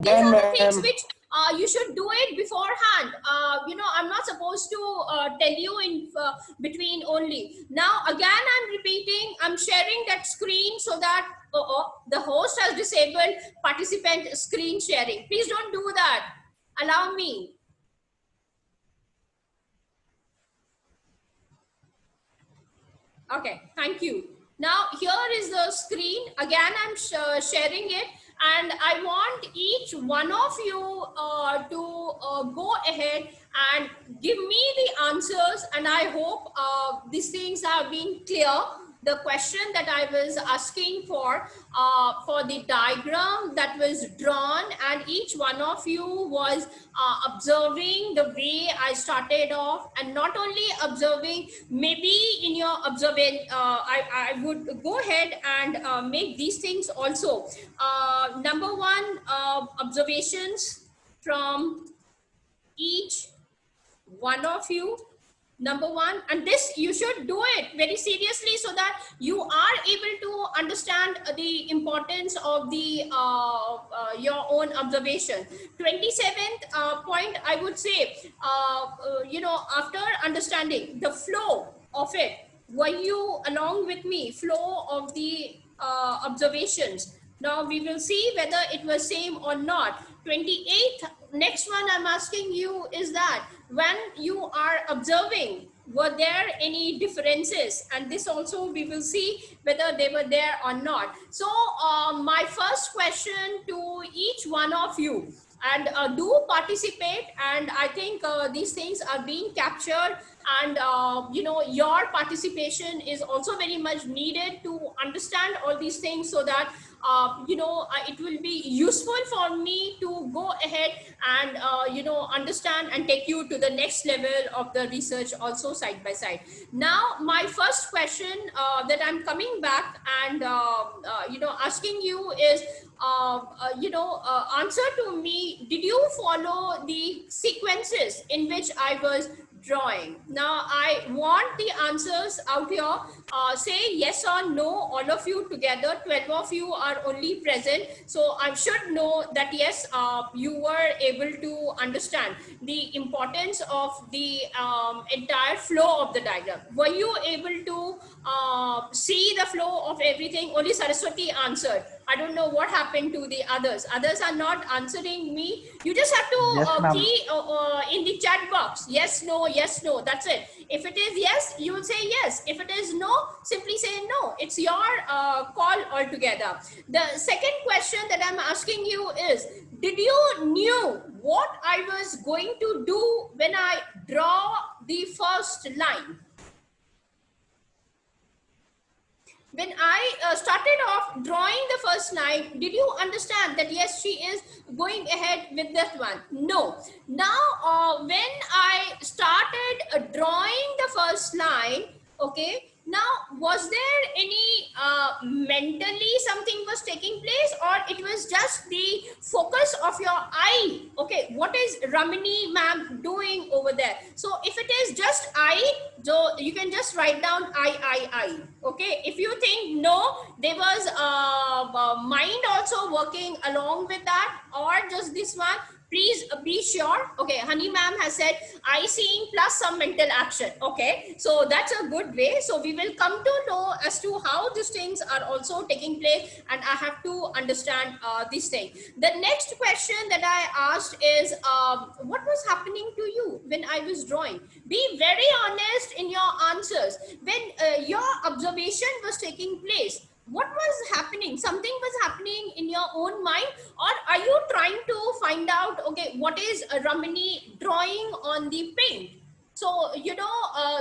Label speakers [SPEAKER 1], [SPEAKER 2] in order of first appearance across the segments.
[SPEAKER 1] These are the things which you should do it beforehand. You know, I'm not supposed to tell you in between only. Now, again, I'm repeating, I'm sharing that screen so that the host has disabled participant screen sharing. Please don't do that. Allow me. Okay, thank you. Now, here is the screen. Again, I'm sharing it. And I want each one of you to go ahead and give me the answers. And I hope these things have been clear. The question that I was asking for the diagram that was drawn, and each one of you was observing the way I started off, and not only observing, maybe in your observing, I would go ahead and make these things also. Number one, observations from each one of you. Number one, and this you should do it very seriously so that you are able to understand the importance of the your own observation. 27th point, I would say, you know, after understanding the flow of it, were you along with me? Flow of the observations. Now we will see whether it was same or not. 28th, next one I'm asking you is that when you are observing, were there any differences? And this also we will see whether they were there or not. So my first question to each one of you, and do participate, and I think these things are being captured, and you know, your participation is also very much needed to understand all these things, so that you know, it will be useful for me to go ahead and you know, understand and take you to the next level of the research also side by side. Now, my first question that I'm coming back and you know, asking you is, you know, answer to me, did you follow the sequences in which I was drawing? Now, I want the answers out here. Say yes or no, all of you together. 12 of you are only present, so I should know that yes, you were able to understand the importance of the entire flow of the diagram. Were you able to see the flow of everything? Only Saraswati answered. I don't know what happened to the others. Others are not answering me. You just have to key in the chat box. Yes, no, yes, no. That's it. If it is yes, you will say yes. If it is no, simply say no. It's your call altogether. The second question that I'm asking you is, did you knew what I was going to do when I draw the first line? When I started off drawing the first line, did you understand that yes, she is going ahead with that one? No. Now, when I started drawing the first line, okay, now was there any mentally something was taking place, or it was just the focus of your eye? Okay, what is Ramni ma'am doing over there? So if it is just eye, so you can just write down I. Okay, if you think no, there was mind also working along with that, or just this one, please be sure. Okay, Honey ma'am has said eye seeing plus some mental action. Okay, so that's a good way. So we will come to know as to how these things are also taking place, and I have to understand this thing. The next question that I asked is, what was happening to you when I was drawing? Be very honest in your answers. When your observation was taking place, what was happening? Something was happening in your own mind, or are you trying to find out, okay, what is Ramani drawing on the paint? So, you know,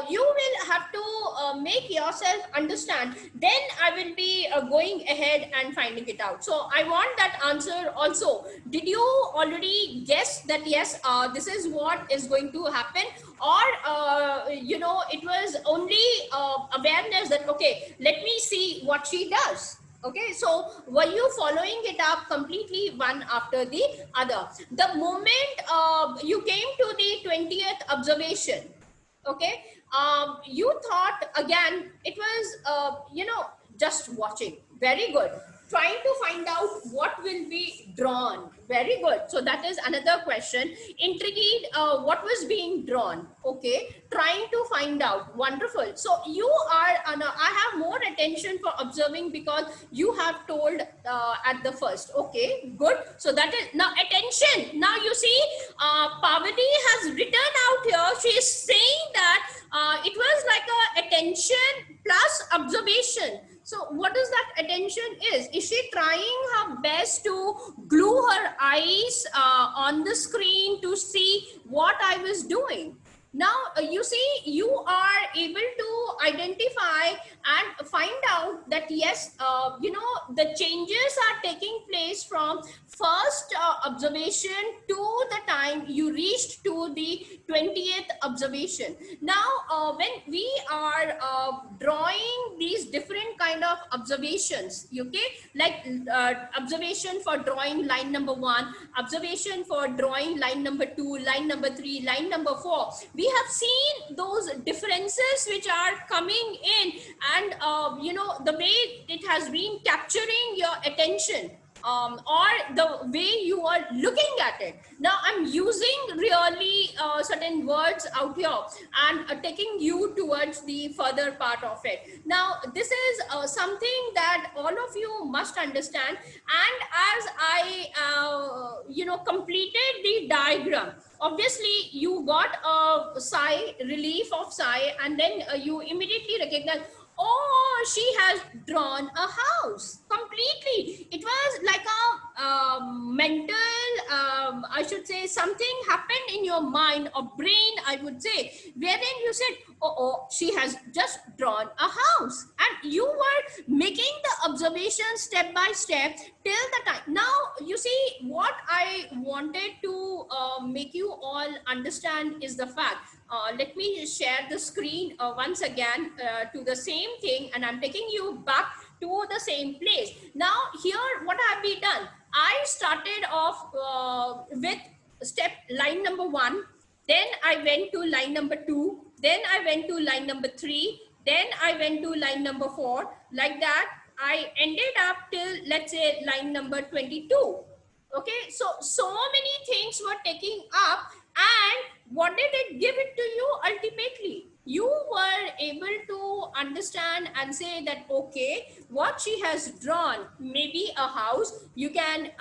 [SPEAKER 1] you will have to make yourself understand. Then I will be going ahead and finding it out. So I want that answer also. Did you already guess that, yes, this is what is going to happen? Or, you know, it was only awareness that, okay, let me see what she does. Okay, so were you following it up completely one after the other? The moment you came to the 20th observation, okay, you thought again, it was, you know, just watching. Very good. trying to find out what will be drawn. Very good. So that is another question. Intrigued, what was being drawn? Okay, trying to find out. Wonderful. So you are, I have more attention for observing because you have told at the first. Okay, good. So that is now attention. Now you see, Parvati has written out here. She is saying that it was like a attention plus observation. So what does that attention is? Is she trying her best to glue her eyes on the screen to see what I was doing? Now, you see, you are able to identify and find out that yes, the changes are taking place from first observation to the time you reached to the 20th observation. Now, when we are drawing these different kind of observations, okay, like observation for drawing line number 1, observation for drawing line number 2, line number 3, line number 4, we have seen those differences which are coming in, and the way it has been capturing your attention, or the way you are looking at it. Now I'm using really certain words out here and taking you towards the further part of it. Now this is something that all of you must understand, and as I completed the diagram, obviously you got a sigh, relief of sigh, and then you immediately recognize, oh, she has drawn a house completely. It was like a mental, I should say, something happened in your mind or brain, I would say, wherein you said, oh, she has just drawn a house. And you were making the observation step by step till the time. Now, you see, what I wanted to make you all understand is the fact. Let me share the screen once again to the same thing, and I'm taking you back to the same place. Now here, what have we done? I started off with line number 1, then I went to line number 2, then I went to line number 3, then I went to line number 4. Like that, I ended up till, let's say, line number 22. Okay, so many things were taking up, and what did it give it to you ultimately? You were able to understand and say that, okay, what she has drawn, maybe a house. You can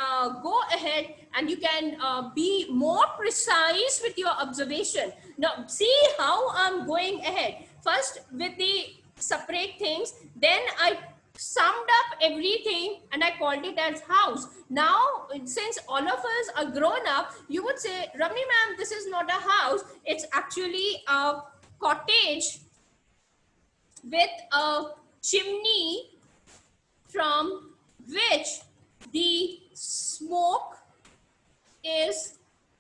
[SPEAKER 1] go ahead and you can be more precise with your observation. Now see how I'm going ahead. First with the separate things, then I summed up everything and I called it as house. Now, since all of us are grown up, you would say, Ramni ma'am, this is not a house. It's actually a cottage with a chimney from which the smoke is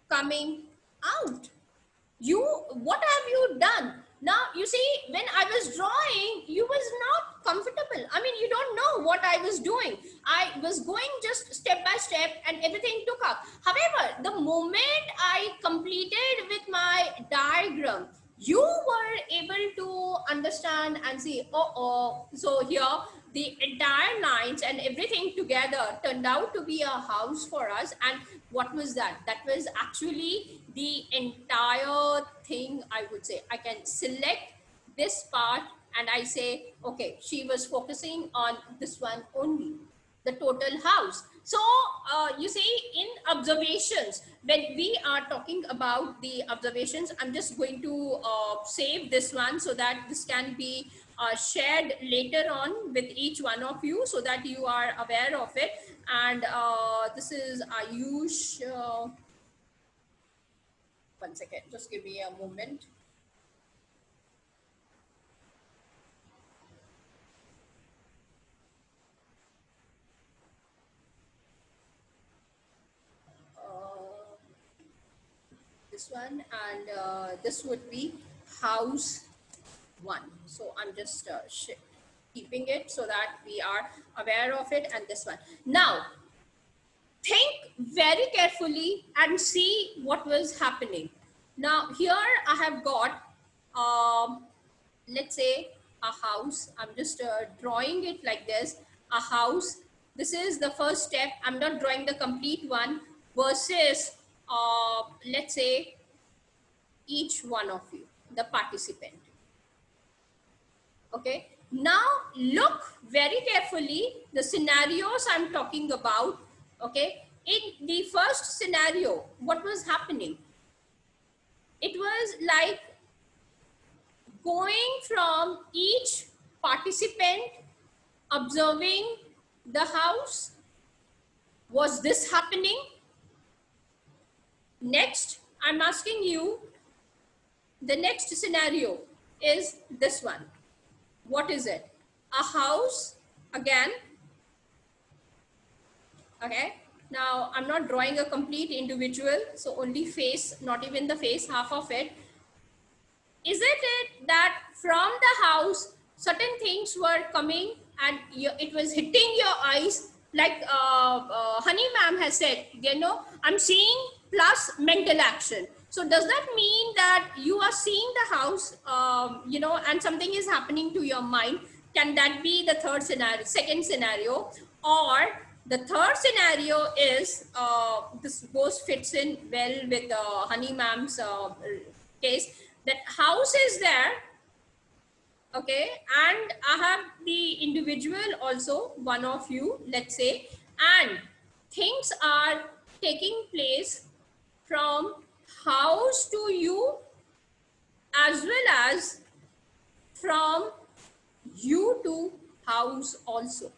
[SPEAKER 1] coming out. What have you done? Now you see, when I was drawing, you was not comfortable. I mean, you don't know what I was doing. I was going just step by step and everything took up. However, the moment I completed with my diagram, you were able to understand and see, so here the entire lines and everything together turned out to be a house for us. And what was that? That was actually the entire thing. I would say I can select this part and I say, okay, she was focusing on this one only, the total house. So you see, in observations, when we are talking about the observations, I'm just going to save this one so that this can be shared later on with each one of you so that you are aware of it. And this is Ayush. One second, just give me a moment. This one, and this would be house 1. So I'm just keeping it so that we are aware of it. And this one. Now, think very carefully and see what was happening. Now, here I have got, let's say, a house. I'm just drawing it like this, a house, This is the first step. I'm not drawing the complete one versus, let's say, each one of you, the participant. Okay. Now look very carefully the scenarios I'm talking about. Okay. In the first scenario, what was happening? It was like going from each participant, observing the house. Was this happening? Next, I'm asking you, the next scenario is this one. What is it? A house again. Okay. Now I'm not drawing a complete individual, so only face, not even the face, half of it. Is it that from the house certain things were coming and it was hitting your eyes, like Honey ma'am has said, you know, I'm seeing plus mental action. So does that mean that you are seeing the house, you know, and something is happening to your mind? Can that be the third scenario, second scenario? Or the third scenario is, this goes fits in well with Honey ma'am's case, that house is there, okay, and I have the individual also, one of you, let's say, and things are taking place from house to you as well as from you to house also.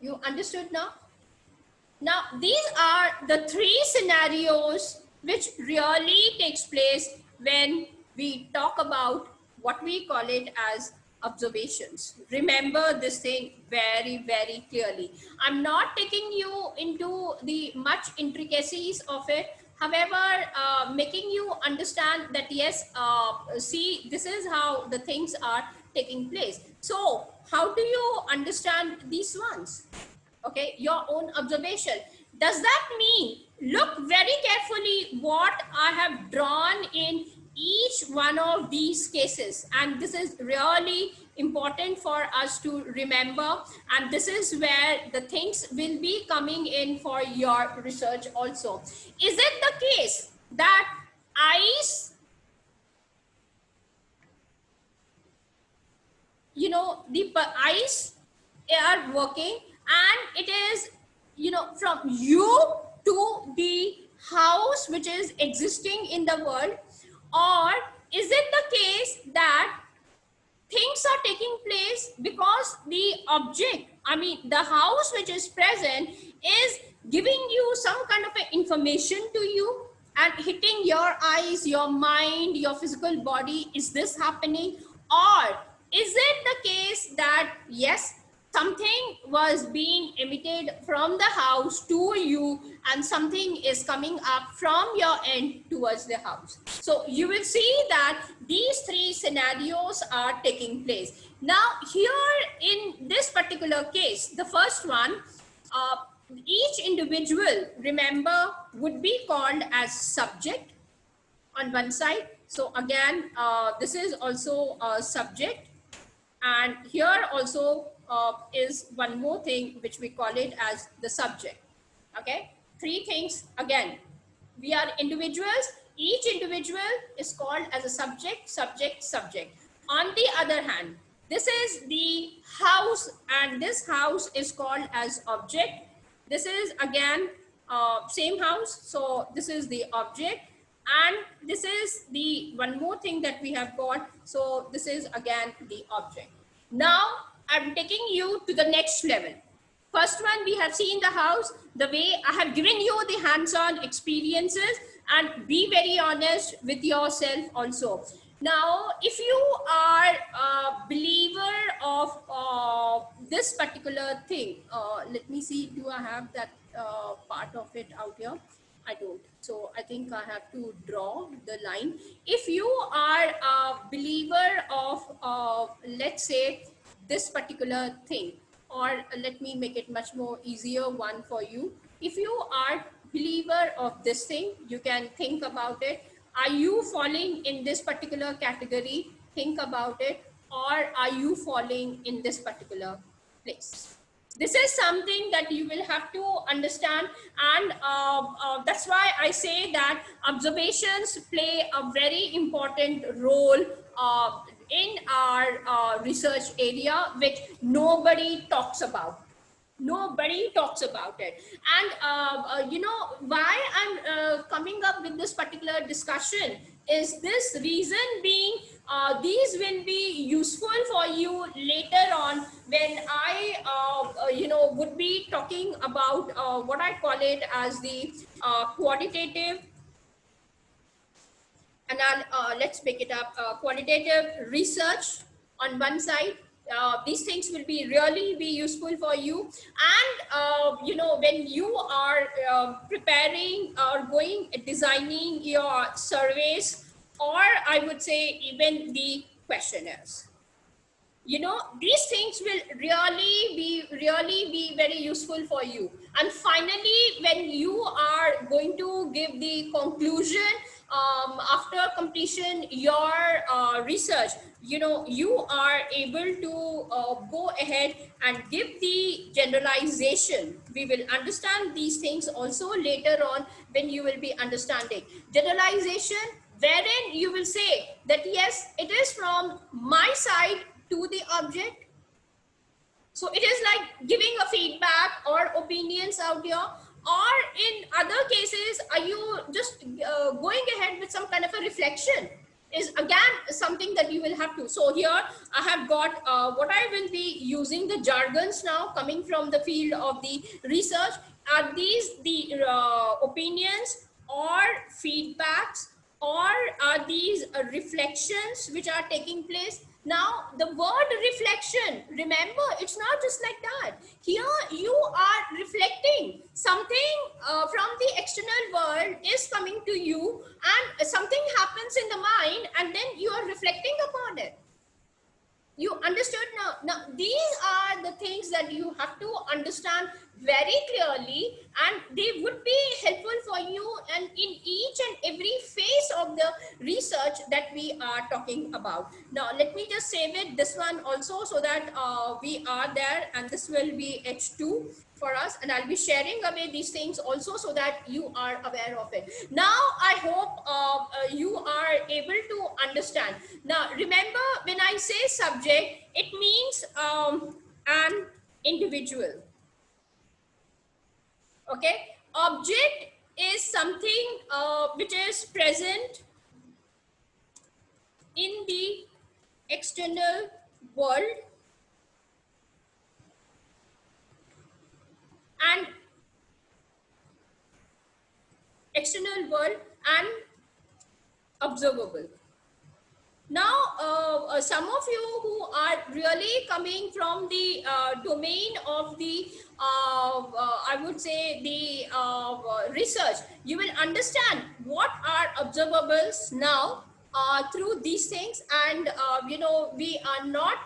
[SPEAKER 1] You understood now? Now, these are the three scenarios which really takes place when we talk about what we call it as observations. Remember this thing very, very clearly. I'm not taking you into the much intricacies of it. However, making you understand that, yes, see, this is how the things are taking place. So how do you understand these ones? Okay, your own observation. Does that mean, look very carefully what I have drawn in each one of these cases, and this is really important for us to remember, and this is where the things will be coming in for your research also. Is it the case that eyes, you know, the eyes are working and it is, you know, from you to the house which is existing in the world? Or is it the case that things are taking place because the object, I mean the house which is present, is giving you some kind of information to you and hitting your eyes, your mind, your physical body? Is this happening? Or is it the case that, yes, something was being emitted from the house to you and something is coming up from your end towards the house? So you will see that these three scenarios are taking place. Now here in this particular case, the first one, each individual, remember, would be called as subject on one side. So again, this is also a subject, and here also is one more thing which we call it as the subject. Okay, three things. Again, we are individuals. Each individual is called as a subject, subject, subject. On the other hand, this is the house, and this house is called as object. This is again same house, so this is the object, and this is the one more thing that we have got, so this is again the object. Now I'm taking you to the next level. First one, we have seen the house, the way I have given you the hands-on experiences, and be very honest with yourself also. Now, if you are a believer of this particular thing, let me see, do I have that part of it out here? I don't. So I think I have to draw the line. If you are a believer of, let's say, this particular thing, or let me make it much more easier one for you. If you are believer of this thing, you can think about it. Are you falling in this particular category? Think about it. Or are you falling in this particular place. This is something that you will have to understand, and that's why I say that observations play a very important role in our research area, which nobody talks about. Nobody talks about it. And you know why I'm coming up with this particular discussion is this reason being, these will be useful for you later on when I you know would be talking about what I call it as the quantitative, and let's pick it up, qualitative research on one side. These things will be really be useful for you. And you know, when you are preparing or going designing your surveys, or I would say even the questionnaires, you know, these things will really be very useful for you. And finally, when you are going to give the conclusion after completion your research, you know, you are able to go ahead and give the generalization. We will understand these things also later on when you will be understanding generalization, wherein you will say that yes, it is from my side to the object. So it is like giving a feedback or opinions out here. Or in other cases, are you just going ahead with some kind of a reflection? Is again something that you will have to. So here I have got what I will be using the jargons now coming from the field of the research. Are these the opinions or feedbacks, or are these reflections which are taking place? Now, the word reflection, remember, it's not just like that. Here, you are reflecting something from the external world is coming to you, and something happens in the mind, and then you are reflecting upon it. You understood now? Now, these are the things that you have to understand very clearly, and they would be helpful for you and in each and every phase of the research that we are talking about. Now, let me just save it, this one also, so that we are there, and this will be H2 for us, and I'll be sharing away these things also so that you are aware of it. Now, I hope you are able to understand. Now, remember, when I say subject, it means an individual. Okay, object is something which is present in the external world, and and observable. Now, some of you who are really coming from the domain of the, I would say, the research, you will understand what are observables now through these things. And, you know, we are not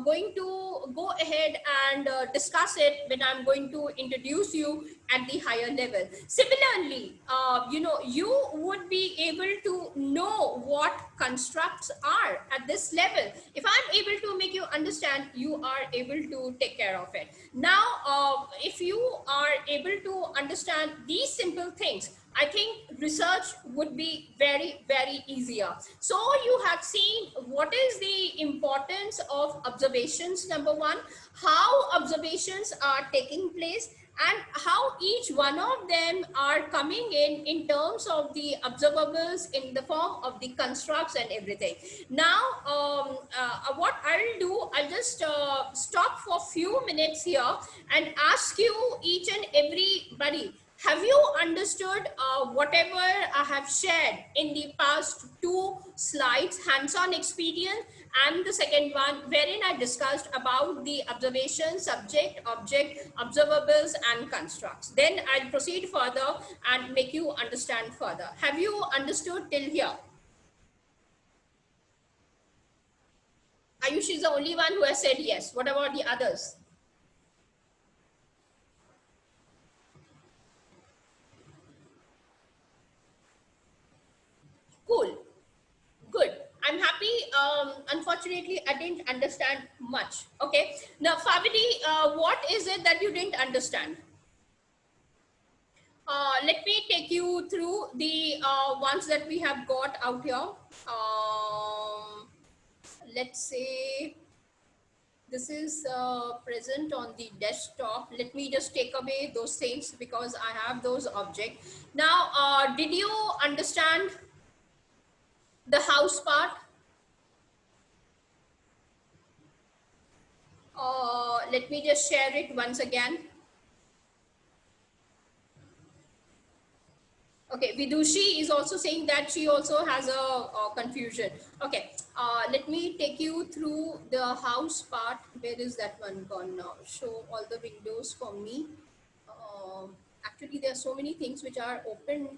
[SPEAKER 1] going to go ahead and discuss it when I'm going to introduce you at the higher level. Similarly, you know, you would be able to know what constructs are at this level. If I'm able to make you understand, you are able to take care of it. Now, if you are able to understand these simple things, I think research would be very easier. So you have seen what is the importance of observations, number one, how observations are taking place, and how each one of them are coming in terms of the observables in the form of the constructs and everything. Now, what I'll do, I'll just stop for a few minutes here and ask you, each and everybody, have you understood whatever I have shared in the past two slides, hands-on experience, and the second one wherein I discussed about the observation, subject, object, observables, and constructs? Then I'll proceed further and make you understand further. Have you understood till here? Ayush is the only one who has said yes. What about the others? Cool. Good. I'm happy unfortunately, I didn't understand much. Okay. Now, Favidi, what is it that you didn't understand? Let me take you through the ones that we have got out here. Let's say this is present on the desktop. Let me just take away those things because I have those objects. Now, did you understand the house part? Let me just share it once again. Okay, Vidushi is also saying that she also has a confusion. Okay, let me take you through the house part. Where is that one gone now? Show all the windows for me. Actually, there are so many things which are open.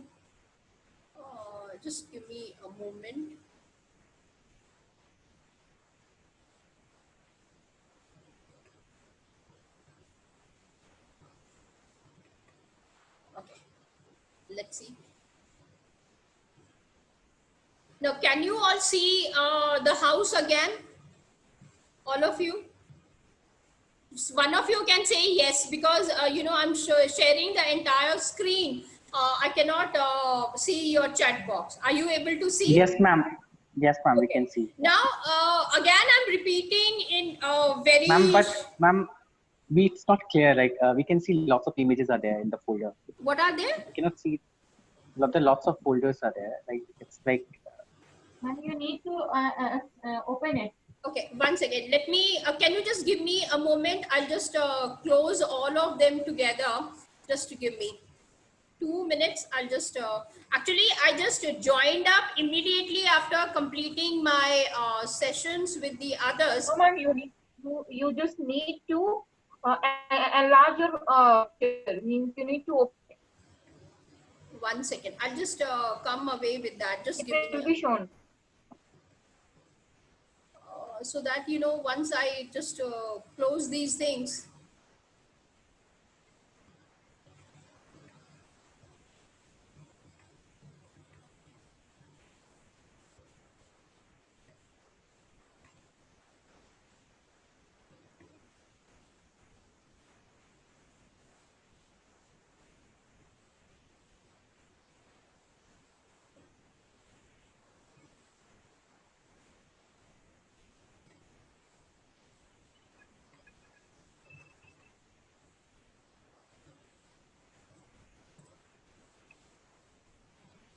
[SPEAKER 1] Just give me a moment. Okay, let's see. Now, can you all see the house again? All of you? One of you can say yes because I'm sharing the entire screen. I cannot see your chat box. Are you able to see?
[SPEAKER 2] Yes, ma'am. Yes, ma'am. We
[SPEAKER 1] Okay.
[SPEAKER 2] can see.
[SPEAKER 1] Now, again, I'm repeating in very.
[SPEAKER 2] Ma'am, but ma'am, it's not clear. Like we can see lots of images are there in the folder.
[SPEAKER 1] What are there?
[SPEAKER 2] We cannot see. Lots of folders are there. Like it's like.
[SPEAKER 3] Ma'am, you need to open it.
[SPEAKER 1] Okay, one second. Let me. Can you just give me a moment? I'll just close all of them together. Just to give me 2 minutes. I'll just actually I just joined up immediately after completing my sessions with the others.
[SPEAKER 3] No, ma'am, you just need to enlarge your means you need to open it.
[SPEAKER 1] 1 second. I'll just come away with that. Just give
[SPEAKER 3] It
[SPEAKER 1] me
[SPEAKER 3] will be shown.
[SPEAKER 1] so that once I just close these things.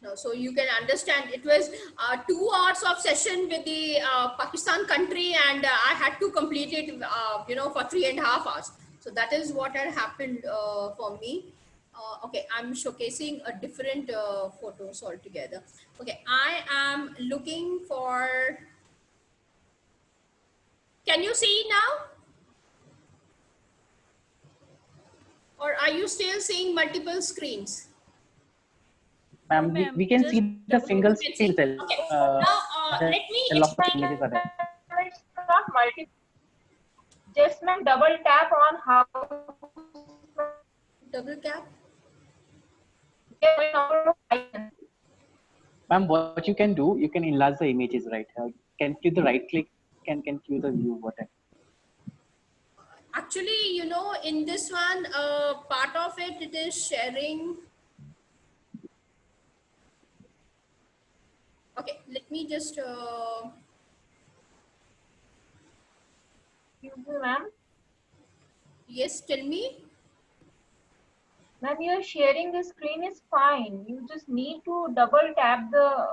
[SPEAKER 1] No, so you can understand it was 2 hours of session with the Pakistan country, and I had to complete it, for 3.5 hours. So that is what had happened for me. Okay, I'm showcasing a different photos altogether. Okay, I am looking for. Can you see now? Or are you still seeing multiple screens?
[SPEAKER 2] Ma'am, we can see the single screen itself.
[SPEAKER 1] Okay. Now, let me
[SPEAKER 2] Lots of
[SPEAKER 1] explain.
[SPEAKER 2] images are there.
[SPEAKER 3] It's not multi. Just ma'am, double tap on how.
[SPEAKER 1] Double tap.
[SPEAKER 2] Ma'am, what you can do, you can enlarge the images, right? Can do the right click, can do the view button.
[SPEAKER 1] Actually, in this one, part of it, it is sharing. Okay, let me just.
[SPEAKER 3] Ma'am.
[SPEAKER 1] Yes, tell me.
[SPEAKER 3] Ma'am, you're sharing the screen is fine. You just need to double tap the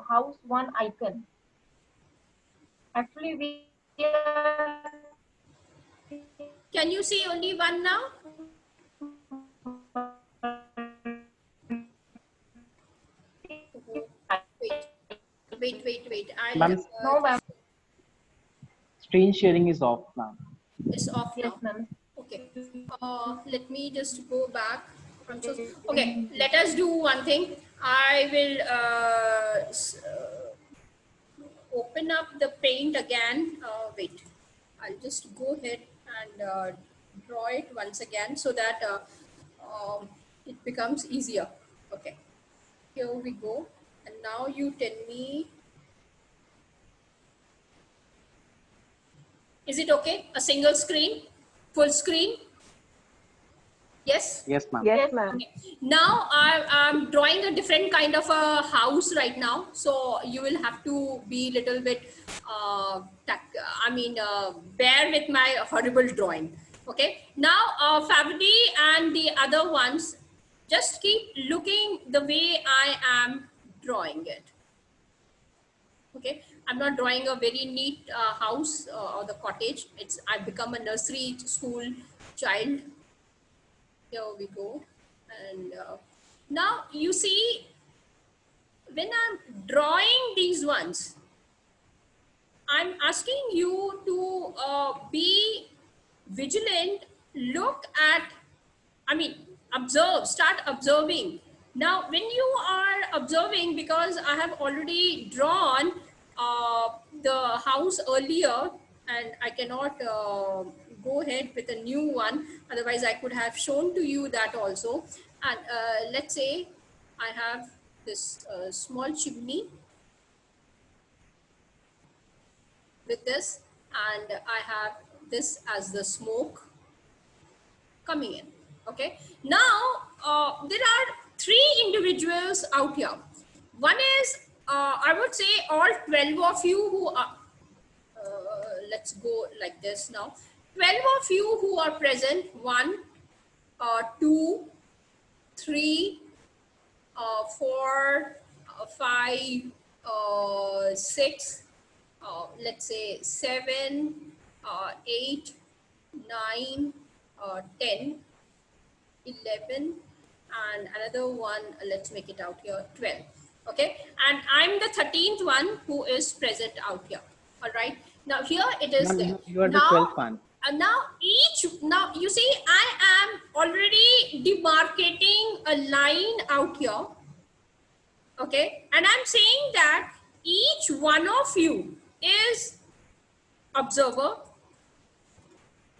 [SPEAKER 3] house one icon. Actually, we are.
[SPEAKER 1] Can you see only one now? Wait.
[SPEAKER 2] Ma'am,
[SPEAKER 3] No, ma'am.
[SPEAKER 2] screen sharing is off, ma'am.
[SPEAKER 1] It's off
[SPEAKER 3] Yes,
[SPEAKER 1] now.
[SPEAKER 3] ma'am.
[SPEAKER 1] Okay. Let me just go back. Okay, let us do one thing. I will open up the paint again. Wait, I'll just go ahead and draw it once again so that it becomes easier. Okay, here we go. And now you tell me. Is it okay? A single screen, full screen? Yes?
[SPEAKER 2] Yes, ma'am.
[SPEAKER 3] Yes, ma'am.
[SPEAKER 1] Okay. Now I'm drawing a different kind of a house right now. So you will have to be little bit, bear with my horrible drawing. Okay. Now Favdi and the other ones, just keep looking the way I am drawing it. Okay. I'm not drawing a very neat house or the cottage. I've become a nursery school child. Here we go. And now you see, when I'm drawing these ones, I'm asking you to be vigilant, look at, observe, start observing. Now, when you are observing, because I have already drawn the house earlier, and I cannot go ahead with a new one, otherwise I could have shown to you that also. And let's say I have this small chimney with this, and I have this as the smoke coming in. Okay. Now there are three individuals out here. One is I would say all 12 of you who are let's go like this now. 12 of you who are present. 1, 2, 3, 4, 5, 6, let's say 7, 8, 9, 10, 11, and another one, let's make it out here, 12. Okay, and I'm the 13th one who is present out here. All right, now here it is there.
[SPEAKER 2] You are the
[SPEAKER 1] Now,
[SPEAKER 2] 12th one.
[SPEAKER 1] now you see, I am already demarcating a line out here. Okay, and I'm saying that each one of you is observer,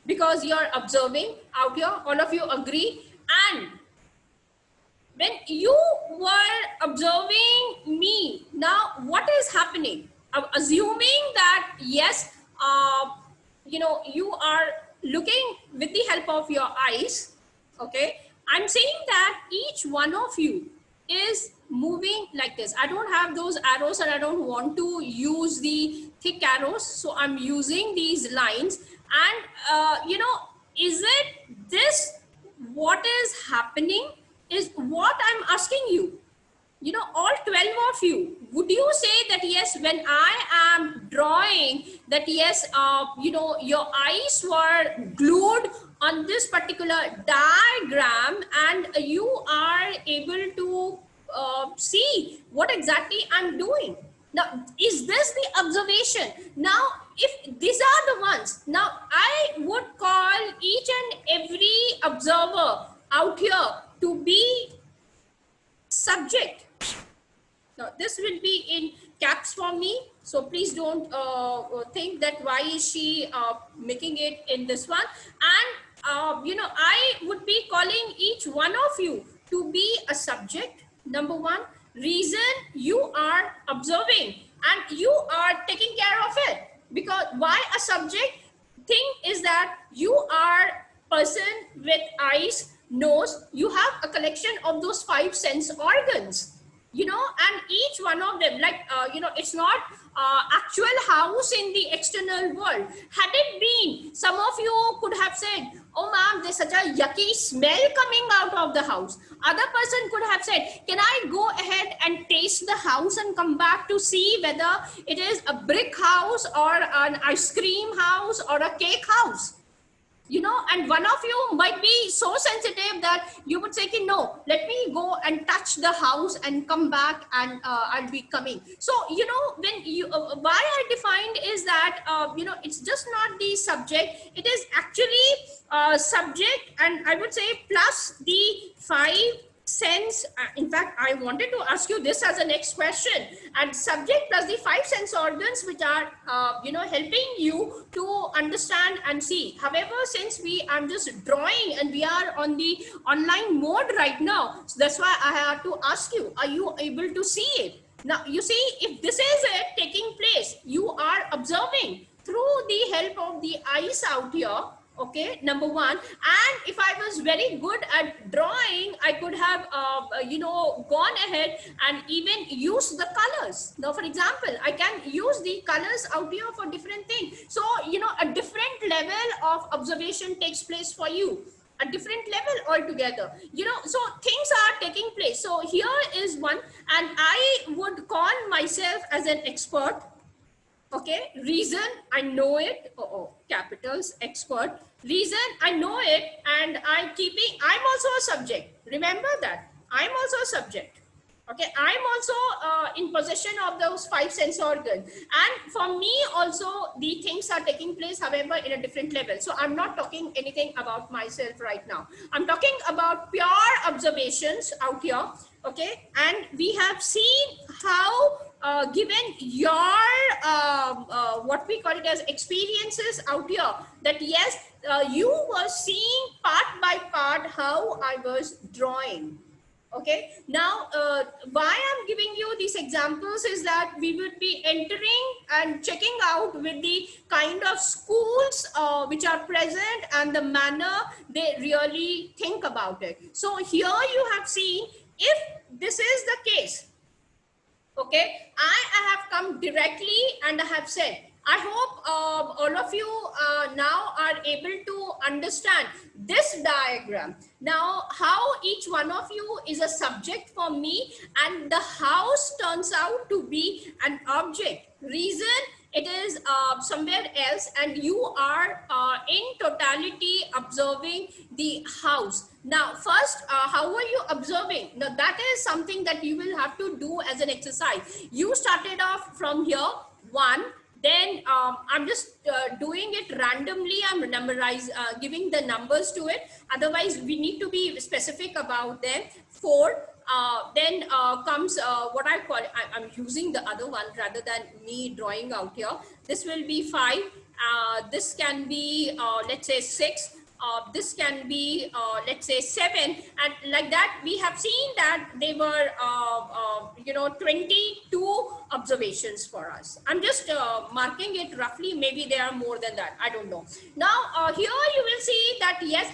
[SPEAKER 1] because you're observing out here, all of you agree. And when you were observing me, now what is happening? I'm assuming that yes, you are looking with the help of your eyes. Okay, I'm saying that each one of you is moving like this. I don't have those arrows and I don't want to use the thick arrows, so I'm using these lines. And is it this what is happening is what I'm asking you. All 12 of you, would you say that yes, when I am drawing that yes, your eyes were glued on this particular diagram and you are able to see what exactly I'm doing? Now, is this the observation? Now, if these are the ones, now I would call each and every observer out here to be subject. Now, this will be in caps for me, so please don't think that why is she making it in this one. And I would be calling each one of you to be a subject. Number one, reason you are observing and you are taking care of it. Because why a subject? Thing is that you are person with eyes, nose, you have a collection of those 5 sense organs, and each one of them, like, it's not actual house in the external world. Had it been, some of you could have said, oh ma'am, there's such a yucky smell coming out of the house. Other person could have said, can I go ahead and taste the house and come back to see whether it is a brick house or an ice cream house or a cake house? And one of you might be so sensitive that you would say, no, let me go and touch the house and come back and I'll be coming. So, when you, why I defined is that, it's just not the subject, it is actually subject, and I would say plus the 5 sense. In fact, I wanted to ask you this as a next question, and subject plus the 5 sense organs which are helping you to understand and see. However, since I'm just drawing and we are on the online mode right now, so that's why I have to ask you, are you able to see it? Now you see, if this is it taking place, you are observing. through the help of the eyes out here. Okay, number one. And if I was very good at drawing, I could have gone ahead and even use the colors. Now for example, I can use the colors out here for different things. So a different level of observation takes place for you, a different level altogether, so things are taking place. So here is one, and I would call myself as an expert. Okay, reason, I know it. Capitals, expert. Reason, I know it, and I'm also a subject. Remember that. I'm also a subject. Okay, I'm also in possession of those 5 sense organs. And for me also, the things are taking place, however, in a different level. So I'm not talking anything about myself right now. I'm talking about pure observations out here. Okay, and we have seen how given your what we call it as experiences out here, that yes, you were seeing part by part how I was drawing. Okay, now why I'm giving you these examples is that we would be entering and checking out with the kind of schools which are present and the manner they really think about it. So here you have seen, if this is the case, okay, I have come directly and I have said, I hope all of you now are able to understand this diagram. Now, how each one of you is a subject for me, and the house turns out to be an object. Reason, it is somewhere else, and you are in totality observing the house. Now first, how are you observing? Now that is something that you will have to do as an exercise. You started off from here, 1, then I'm just doing it randomly. I'm giving the numbers to it. Otherwise, we need to be specific about them. 4, then comes what I call, I'm using the other one rather than me drawing out here. This will be 5. This can be, let's say 6. This can be, let's say 7, and like that we have seen that they were 22 observations for us. I'm just marking it roughly, maybe there are more than that, I don't know. Now here you will see that yes,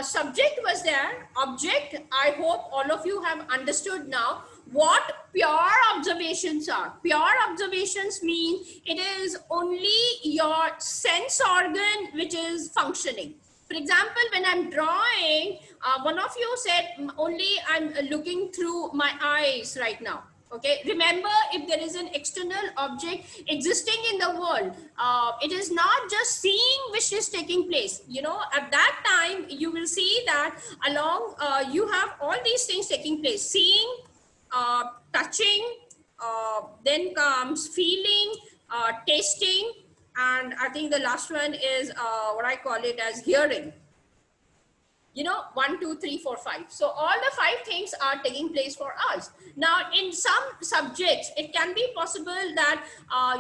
[SPEAKER 1] subject was there, object, I hope all of you have understood now what pure observations are. Pure observations mean it is only your sense organ which is functioning. For example, when I'm drawing, one of you said only I'm looking through my eyes right now. Okay, remember, if there is an external object existing in the world, it is not just seeing which is taking place. At that time, you will see that along you have all these things taking place: seeing, touching, then comes feeling, tasting, and I think the last one is what I call it as hearing. 1, 2, 3, 4, 5. So all the 5 things are taking place for us. Now, in some subjects, it can be possible that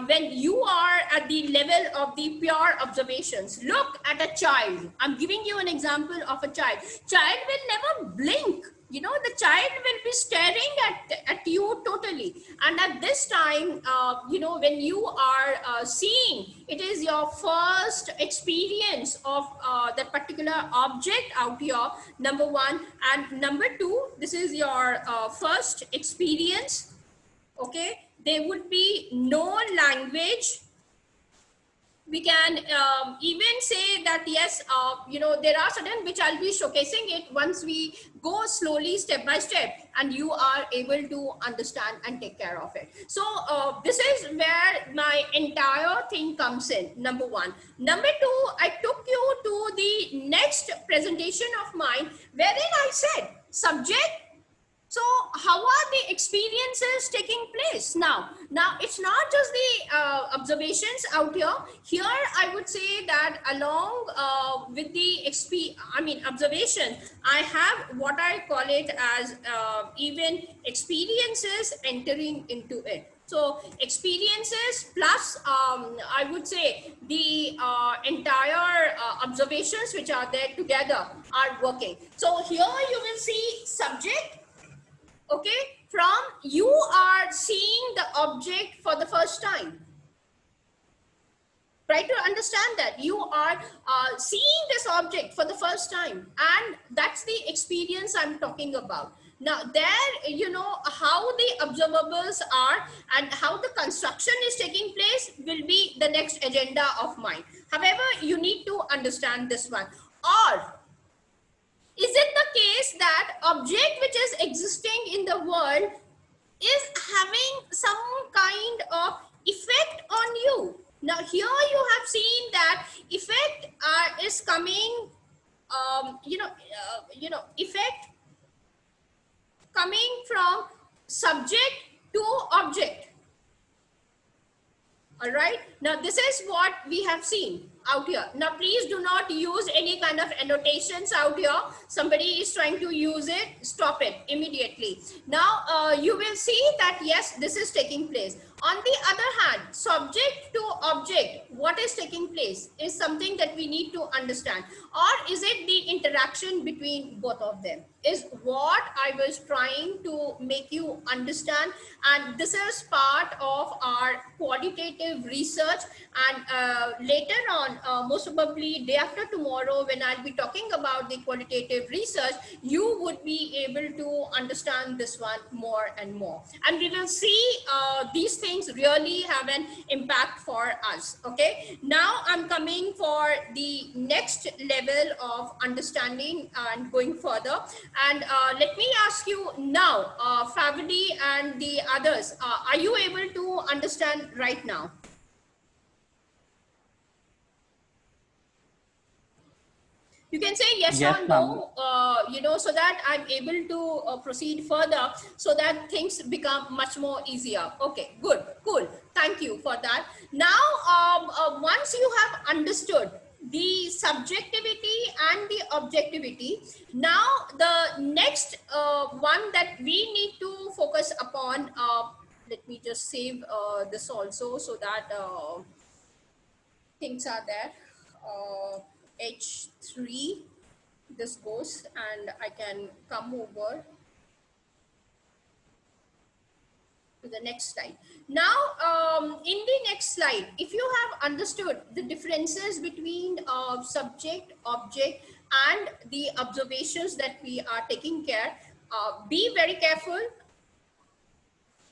[SPEAKER 1] when you are at the level of the pure observations, look at a child. I'm giving you an example of a child. Child will never blink. The child will be staring at you totally. And at this time, when you are seeing, it is your first experience of that particular object out here, number 1. And number 2, this is your first experience. Okay, there would be no language. We can even say that yes, there are certain which I'll be showcasing it once we go slowly step by step, and you are able to understand and take care of it. So this is where my entire thing comes in, number 1. Number 2, I took you to the next presentation of mine, wherein I said subject. So how are the experiences taking place now? Now it's not just the observations out here. Here I would say that along with the observation, I have what I call it as even experiences entering into it. So experiences plus I would say the entire observations which are there together are working. So here you will see subject. Okay, from you are seeing the object for the first time. Try to understand that you are seeing this object for the first time, and that's the experience I'm talking about. Now there, you know, how the observables are and how the construction is taking place will be the next agenda of mine. However, you need to understand this one. Or is it the case that object which is existing in the world is having some kind of effect on you? Now here you have seen that effect is coming, effect coming from subject to object. All right, now this is what we have seen out here. Now please do not use any kind of annotations out here. Somebody is trying to use it, stop it immediately. Now you will see that yes, this is taking place. On the other hand, subject to object, what is taking place is something that we need to understand. Or is it the interaction between both of them, is what I was trying to make you understand. And this is part of our qualitative research. And later on, most probably day after tomorrow, when I'll be talking about the qualitative research, you would be able to understand this one more and more. And we will see these things really have an impact for us. Okay, now I'm coming for the next level of understanding and going further. And let me ask you now, Favadi and the others, are you able to understand right now? You can say yes
[SPEAKER 2] Yes,
[SPEAKER 1] or
[SPEAKER 2] ma'am.
[SPEAKER 1] no, so that I'm able to proceed further, so that things become much more easier. Okay, good, cool. Thank you for that. Now, once you have understood the subjectivity and the objectivity, now the next one that we need to focus upon, let me just save this also so that things are there. H3, this goes, and I can come over to the next slide. Now, in the next slide, if you have understood the differences between subject, object, and the observations that we are taking care, be very careful.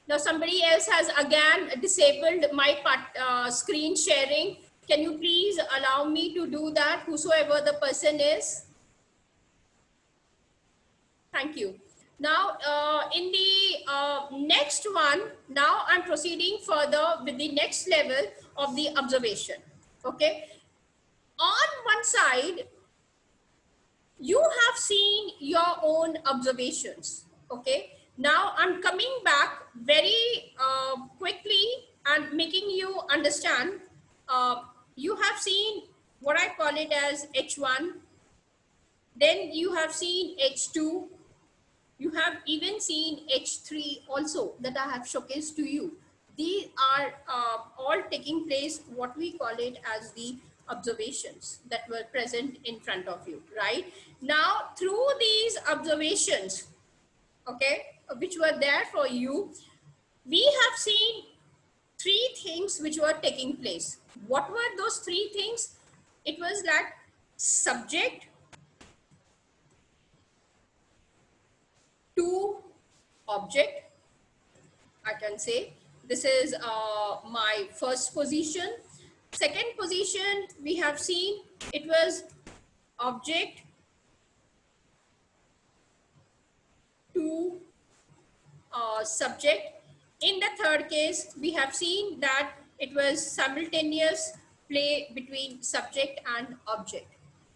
[SPEAKER 1] Now, somebody else has again disabled my screen sharing. Can you please allow me to do that, whosoever the person is? Thank you. Now, in the next one, now I'm proceeding further with the next level of the observation. Okay. On one side, you have seen your own observations. Okay. Now I'm coming back very quickly and making you understand. You have seen what I call it as H1. Then you have seen H2. You have even seen H3 also that I have showcased to you. These are all taking place, what we call it as the observations that were present in front of you, right? Now, through these observations, okay, which were there for you, we have seen three things which were taking place. What were those three things? It was like subject to object, I can say. This is my first position. Second position, we have seen it was object to subject. In the third case, we have seen that it was simultaneous play between subject and object.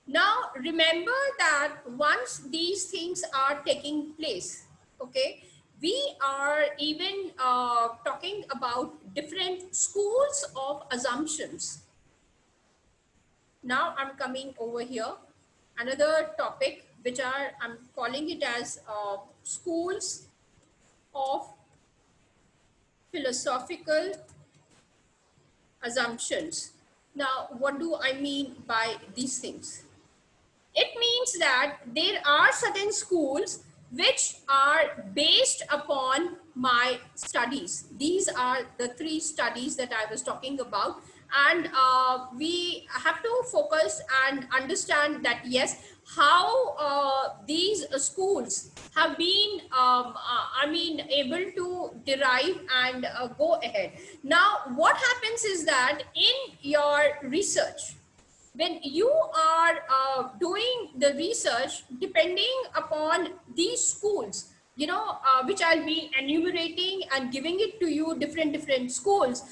[SPEAKER 1] Now, remember that once these things are taking place, okay, we are even talking about different schools of assumptions. Now I'm coming over here. Another topic which I'm calling it as schools of philosophical assumptions. Now, what do I mean by these things? It means that there are certain schools which are based upon my studies. These are the three studies that I was talking about. and we have to focus and understand that yes, how these schools have been able to derive and go ahead. Now what happens is that in your research, when you are doing the research, depending upon these schools, which I'll be enumerating and giving it to you, different schools,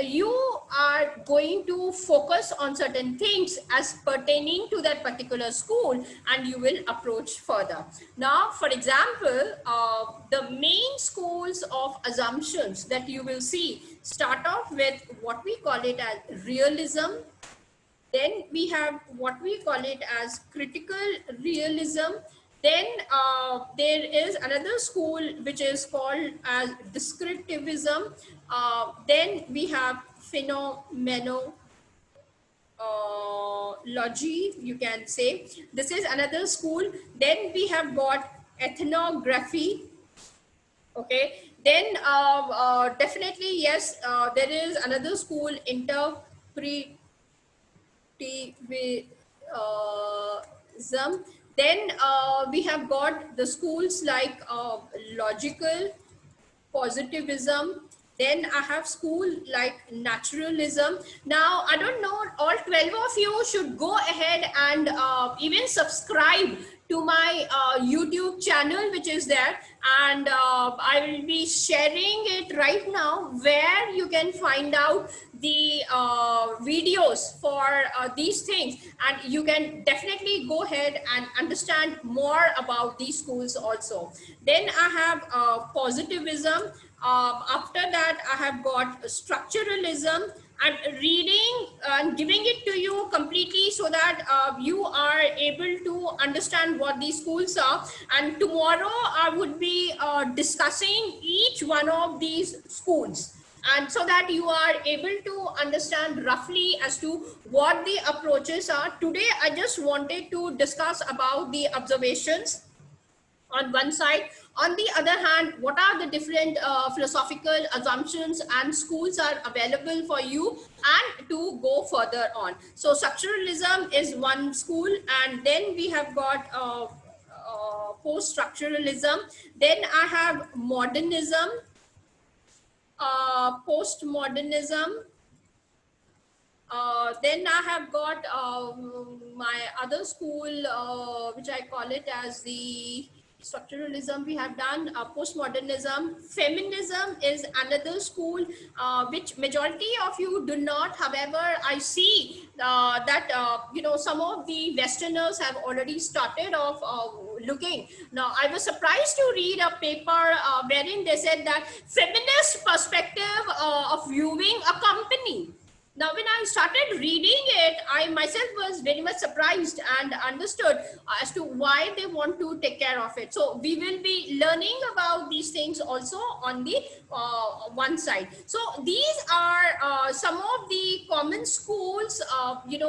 [SPEAKER 1] you are going to focus on certain things as pertaining to that particular school, and you will approach further. Now, for example, the main schools of assumptions that you will see start off with what we call it as realism. Then we have what we call it as critical realism. Then there is another school which is called as descriptivism. Then we have phenomenology, you can say. This is another school. Then we have got ethnography. Okay. Then definitely, yes, there is another school, interpretism. Then we have got the schools like logical positivism. Then I have school like naturalism. Now I don't know, all 12 of you should go ahead and even subscribe to my YouTube channel, which is there, and I will be sharing it right now, where you can find out the videos for these things, and you can definitely go ahead and understand more about these schools also. Then I have positivism. After that, I have got structuralism. I'm reading and giving it to you completely so that you are able to understand what these schools are. And tomorrow I would be discussing each one of these schools, and so that you are able to understand roughly as to what the approaches are. Today I just wanted to discuss about the observations on one side. On the other hand, what are the different philosophical assumptions and schools are available for you and to go further on. So structuralism is one school, and then we have got post-structuralism. Then I have modernism, postmodernism. Then I have got my other school, which I call it as the structuralism. We have done postmodernism. Feminism is another school, which majority of you do not. However, I see that some of the Westerners have already started off looking. Now, I was surprised to read a paper wherein they said that feminist perspective of viewing a company. Now, when I started reading it, I myself was very much surprised and understood as to why they want to take care of it. So we will be learning about these things also on the one side. So these are some of the common schools,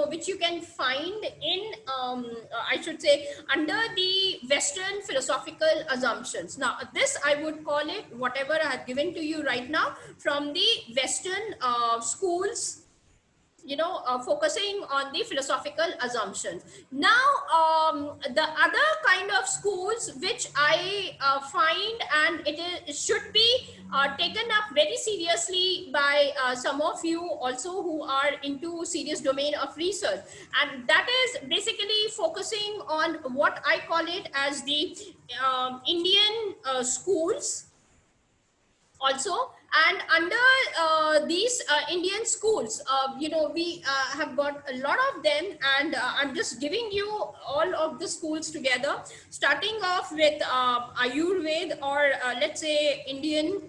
[SPEAKER 1] which you can find in, I should say, under the Western philosophical assumptions. Now, this I would call it, whatever I have given to you right now, from the Western schools, focusing on the philosophical assumptions. Now, the other kind of schools which I find, and it should be taken up very seriously by some of you also who are into serious domain of research, and that is basically focusing on what I call it as the Indian schools also. And under these Indian schools, we have got a lot of them, and I'm just giving you all of the schools together, starting off with Ayurveda, or let's say Indian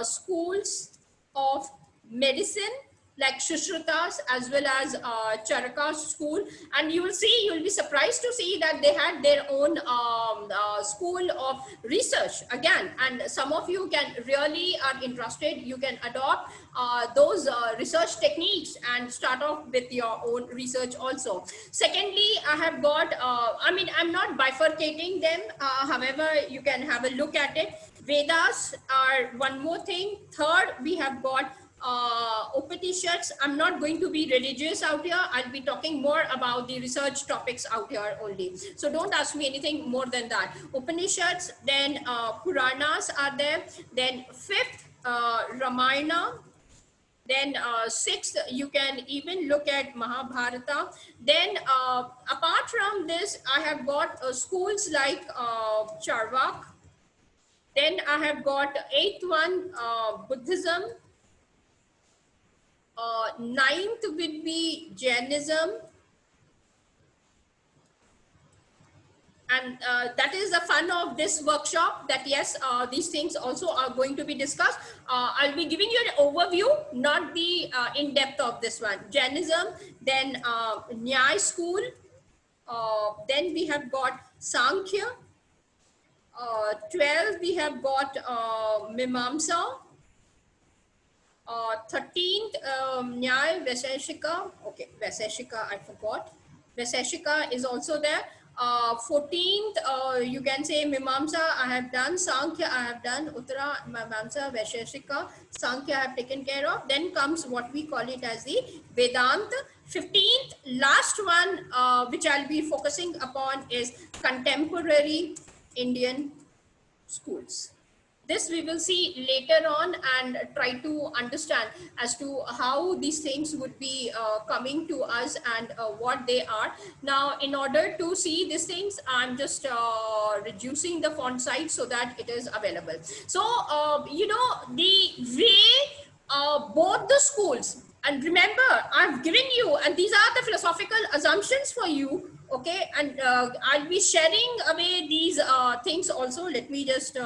[SPEAKER 1] schools of medicine, like Shushrutas as well as Charaka's school. And you will see, you'll be surprised to see that they had their own school of research again. And some of you can really are interested, you can adopt those research techniques and start off with your own research also. Secondly, I have got, I'm not bifurcating them, however, you can have a look at it. Vedas are one more thing. Third, we have got Upanishads. I'm not going to be religious out here. I'll be talking more about the research topics out here only. So don't ask me anything more than that. Upanishads, then Puranas are there. Then fifth, Ramayana. Then sixth, you can even look at Mahabharata. Then apart from this, I have got schools like Charvak. Then I have got eighth one, Buddhism. Ninth would be Jainism. And that is the fun of this workshop, that yes, these things also are going to be discussed. I'll be giving you an overview, not the in-depth of this one. Jainism, then Nyaya school, then we have got Sankhya, 12 we have got Mimamsa, 13th Nyaya Vaisheshika, okay, Vaisheshika I forgot, Vaisheshika is also there. 14th, you can say Mimamsa, I have done. Sankhya, I have done. Uttara, Mimamsa, Vaisheshika, Sankhya I have taken care of. Then comes what we call it as the Vedanta. 15th, last one, which I'll be focusing upon is contemporary Indian schools. This we will see later on and try to understand as to how these things would be coming to us and what they are. Now, in order to see these things, I'm just reducing the font size so that it is available. So, you know, the way both the schools, and remember, I've given you, and these are the philosophical assumptions for you, okay, and I'll be sharing away these things also. Let me just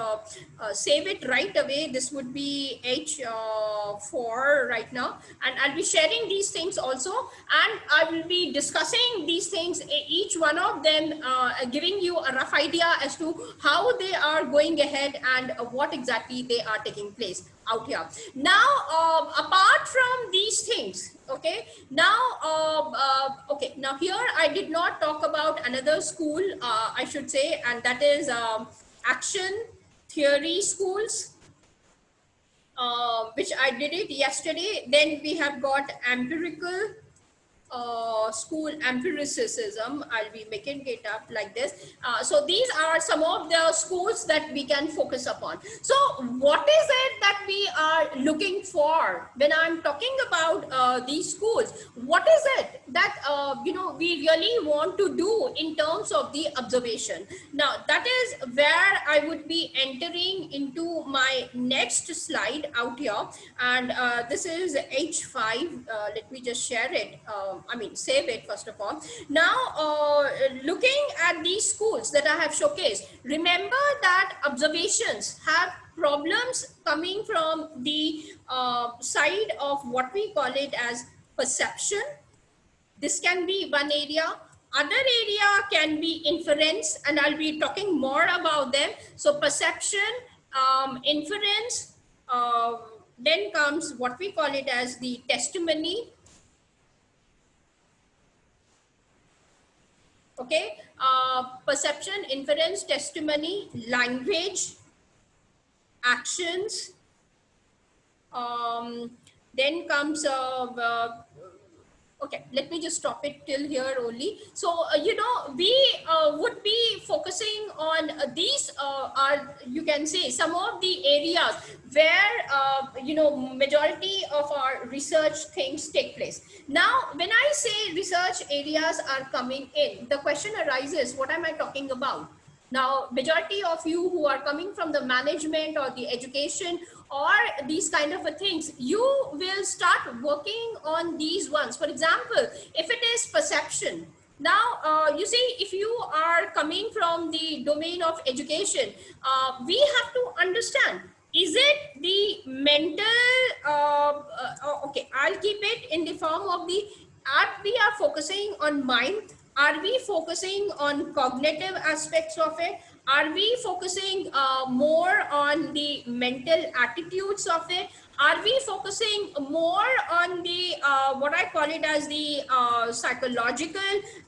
[SPEAKER 1] save it right away. This would be H4 right now, and I'll be sharing these things also, and I will be discussing these things, each one of them giving you a rough idea as to how they are going ahead and what exactly they are taking place out here. Now, apart from these things, okay, now, okay, now here I did not talk about another school, I should say, and that is action theory schools, which I did it yesterday. Then we have got empirical school, empiricism. I'll be making it up like this. So these are some of the schools that we can focus upon. So what is it that we are looking for when I'm talking about these schools? What is it that you know, we really want to do in terms of the observation? Now that is where I would be entering into my next slide out here, and this is H5. Let me just share it. I mean, save it first of all. Now, looking at these schools that I have showcased, remember that observations have problems coming from the side of what we call it as perception. This can be one area. Other area can be inference, and I'll be talking more about them. So perception, inference, then comes what we call it as the testimony. Okay, perception, inference, testimony, language, actions, then comes okay, let me just stop it till here only. So you know, we would be focusing on these are, you can say, some of the areas where you know, majority of our research things take place. Now when I say research areas are coming in, the question arises, what am I talking about? Now, majority of you who are coming from the management or the education or these kind of things, you will start working on these ones. For example, if it is perception, now you see, if you are coming from the domain of education, we have to understand, is it the mental, okay, I'll keep it in the form of the, we are focusing on mind. Are we focusing on cognitive aspects of it? Are we focusing more on the mental attitudes of it? Are we focusing more on the, what I call it as the psychological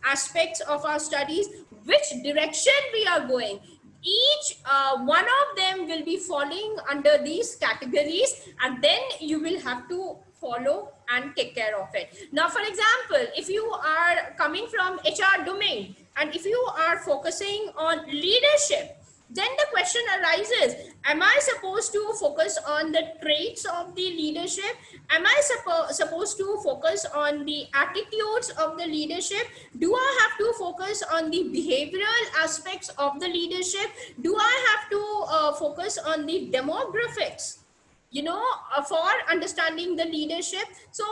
[SPEAKER 1] aspects of our studies? Which direction we are going? Each one of them will will be falling under these categories, and then you will have to follow and take care of it. Now, for example, if you are coming from HR domain and if you are focusing on leadership, then the question arises, am I supposed to focus on the traits of the leadership? Am I supposed to focus on the attitudes of the leadership? Do I have to focus on the behavioral aspects of the leadership? Do I have to focus on the demographics, you know, for understanding the leadership? So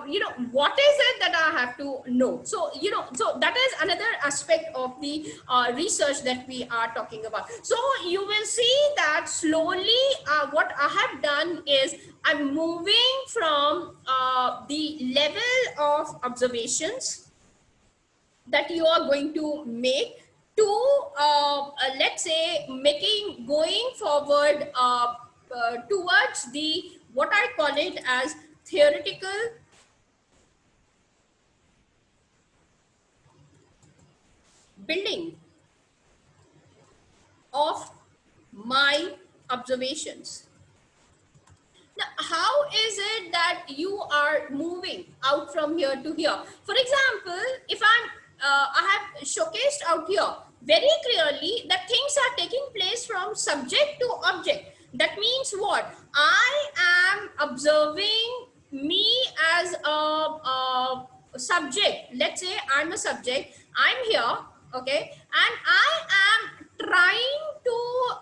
[SPEAKER 1] you know, what is it that I have to know? So, you know, so that is another aspect of the research that we are talking about. So you will see that slowly what I have done is I'm moving from the level of observations that you are going to make to let's say going forward towards the, what I call it as, theoretical building of my observations. Now, how is it that you are moving out from here to here? For example, if I have showcased out here very clearly that things are taking place from subject to object. That means what? I am observing me as a subject. Let's say I'm a subject. I'm here, okay, and I am trying to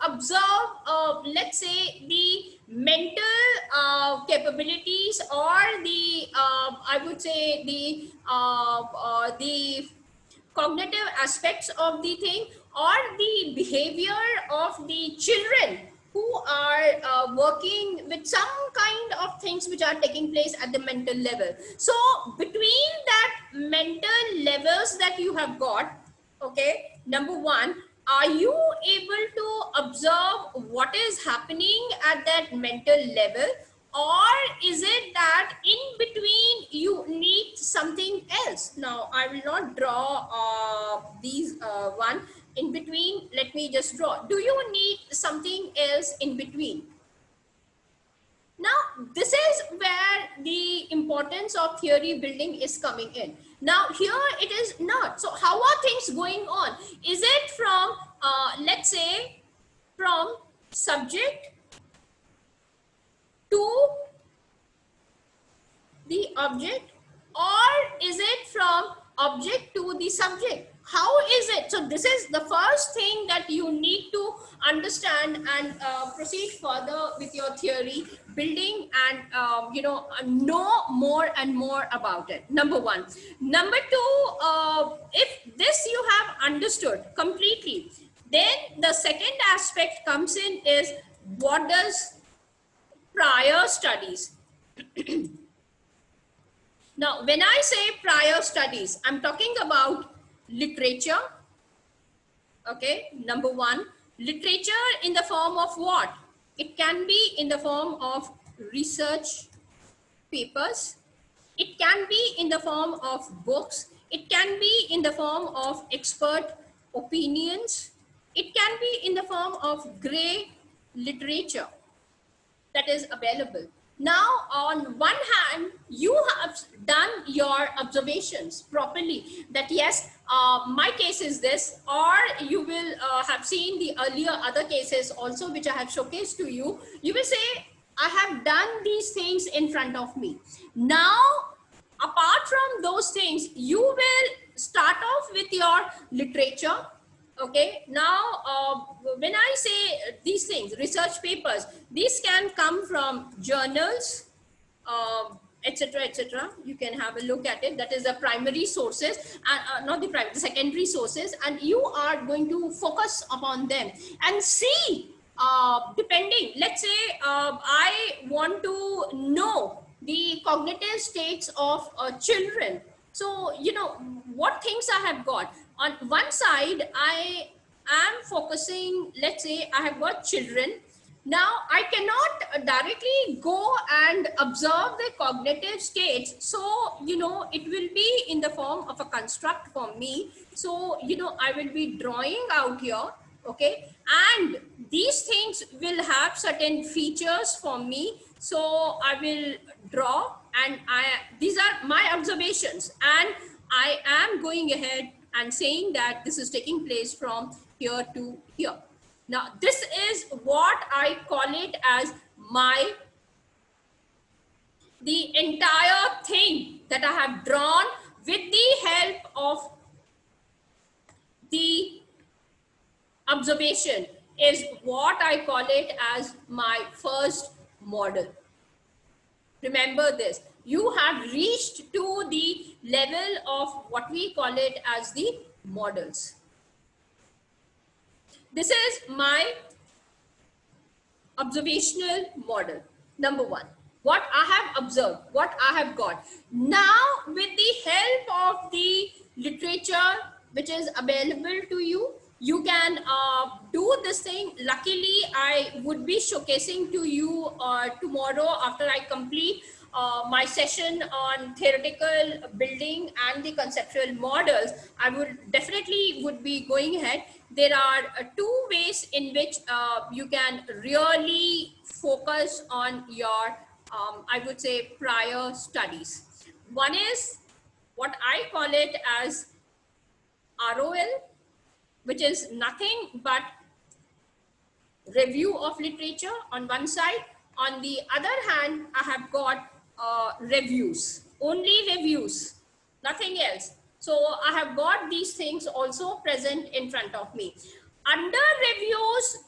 [SPEAKER 1] observe, let's say, the mental capabilities, or the I would say the cognitive aspects of the thing, or the behavior of the children who are working with some kind of things which are taking place at the mental level. So between that mental levels that you have got, okay, number one, are you able to observe what is happening at that mental level, or is it that in between you need something else? Now I will not draw these one in between. Let me just draw. Do you need something else in between? Now, this is where the importance of theory building is coming in. Now, here it is not. So, how are things going on? Is it from, let's say, from subject to the object, or is it from object to the subject? How is it? So this is the first thing that you need to understand and proceed further with your theory building, and you know more and more about it. Number one. Number two, if this you have understood completely, then the second aspect comes in is, what does prior studies? Now, when I say prior studies, I'm talking about literature. Okay, number one, literature in the form of what? It can be in the form of research papers. It can be in the form of books. It can be in the form of expert opinions. It can be in the form of gray literature that is available. Now, on one hand, you have done your observations properly, that yes, my case is this, or you will have seen the earlier other cases also which I have showcased to you. You will say, I have done these things in front of me. Now, apart from those things, you will start off with your literature. Okay, now when I say these things, research papers, these can come from journals, etc., etc. You can have a look at it. That is the primary sources, and not the primary, the secondary sources, and you are going to focus upon them and see, depending, let's say I want to know the cognitive states of children. So, you know, what things I have got. On one side, I am focusing, let's say I have got children. Now, I cannot directly go and observe the cognitive states. So, you know, it will be in the form of a construct for me. So, you know, I will be drawing out here Okay, and these things will have certain features for me, so I will draw, and these are my observations, and I am going ahead and saying that this is taking place from here to here. Now this is what I call it as my the entire thing that I have drawn with the help of the observation is what I call it as my first model. Remember this, you have reached to the level of what we call it as the models. This is my observational model. Number one, what I have observed, what I have got. Now, with the help of the literature which is available to you, you can do this thing. Luckily, I would be showcasing to you tomorrow after I complete my session on theoretical building and the conceptual models. I would definitely would be going ahead. There are two ways in which you can really focus on your, I would say, prior studies. One is what I call it as ROL, which is nothing but review of literature on one side. On the other hand, I have got reviews, only reviews, nothing else. So I have got these things also present in front of me. Under reviews,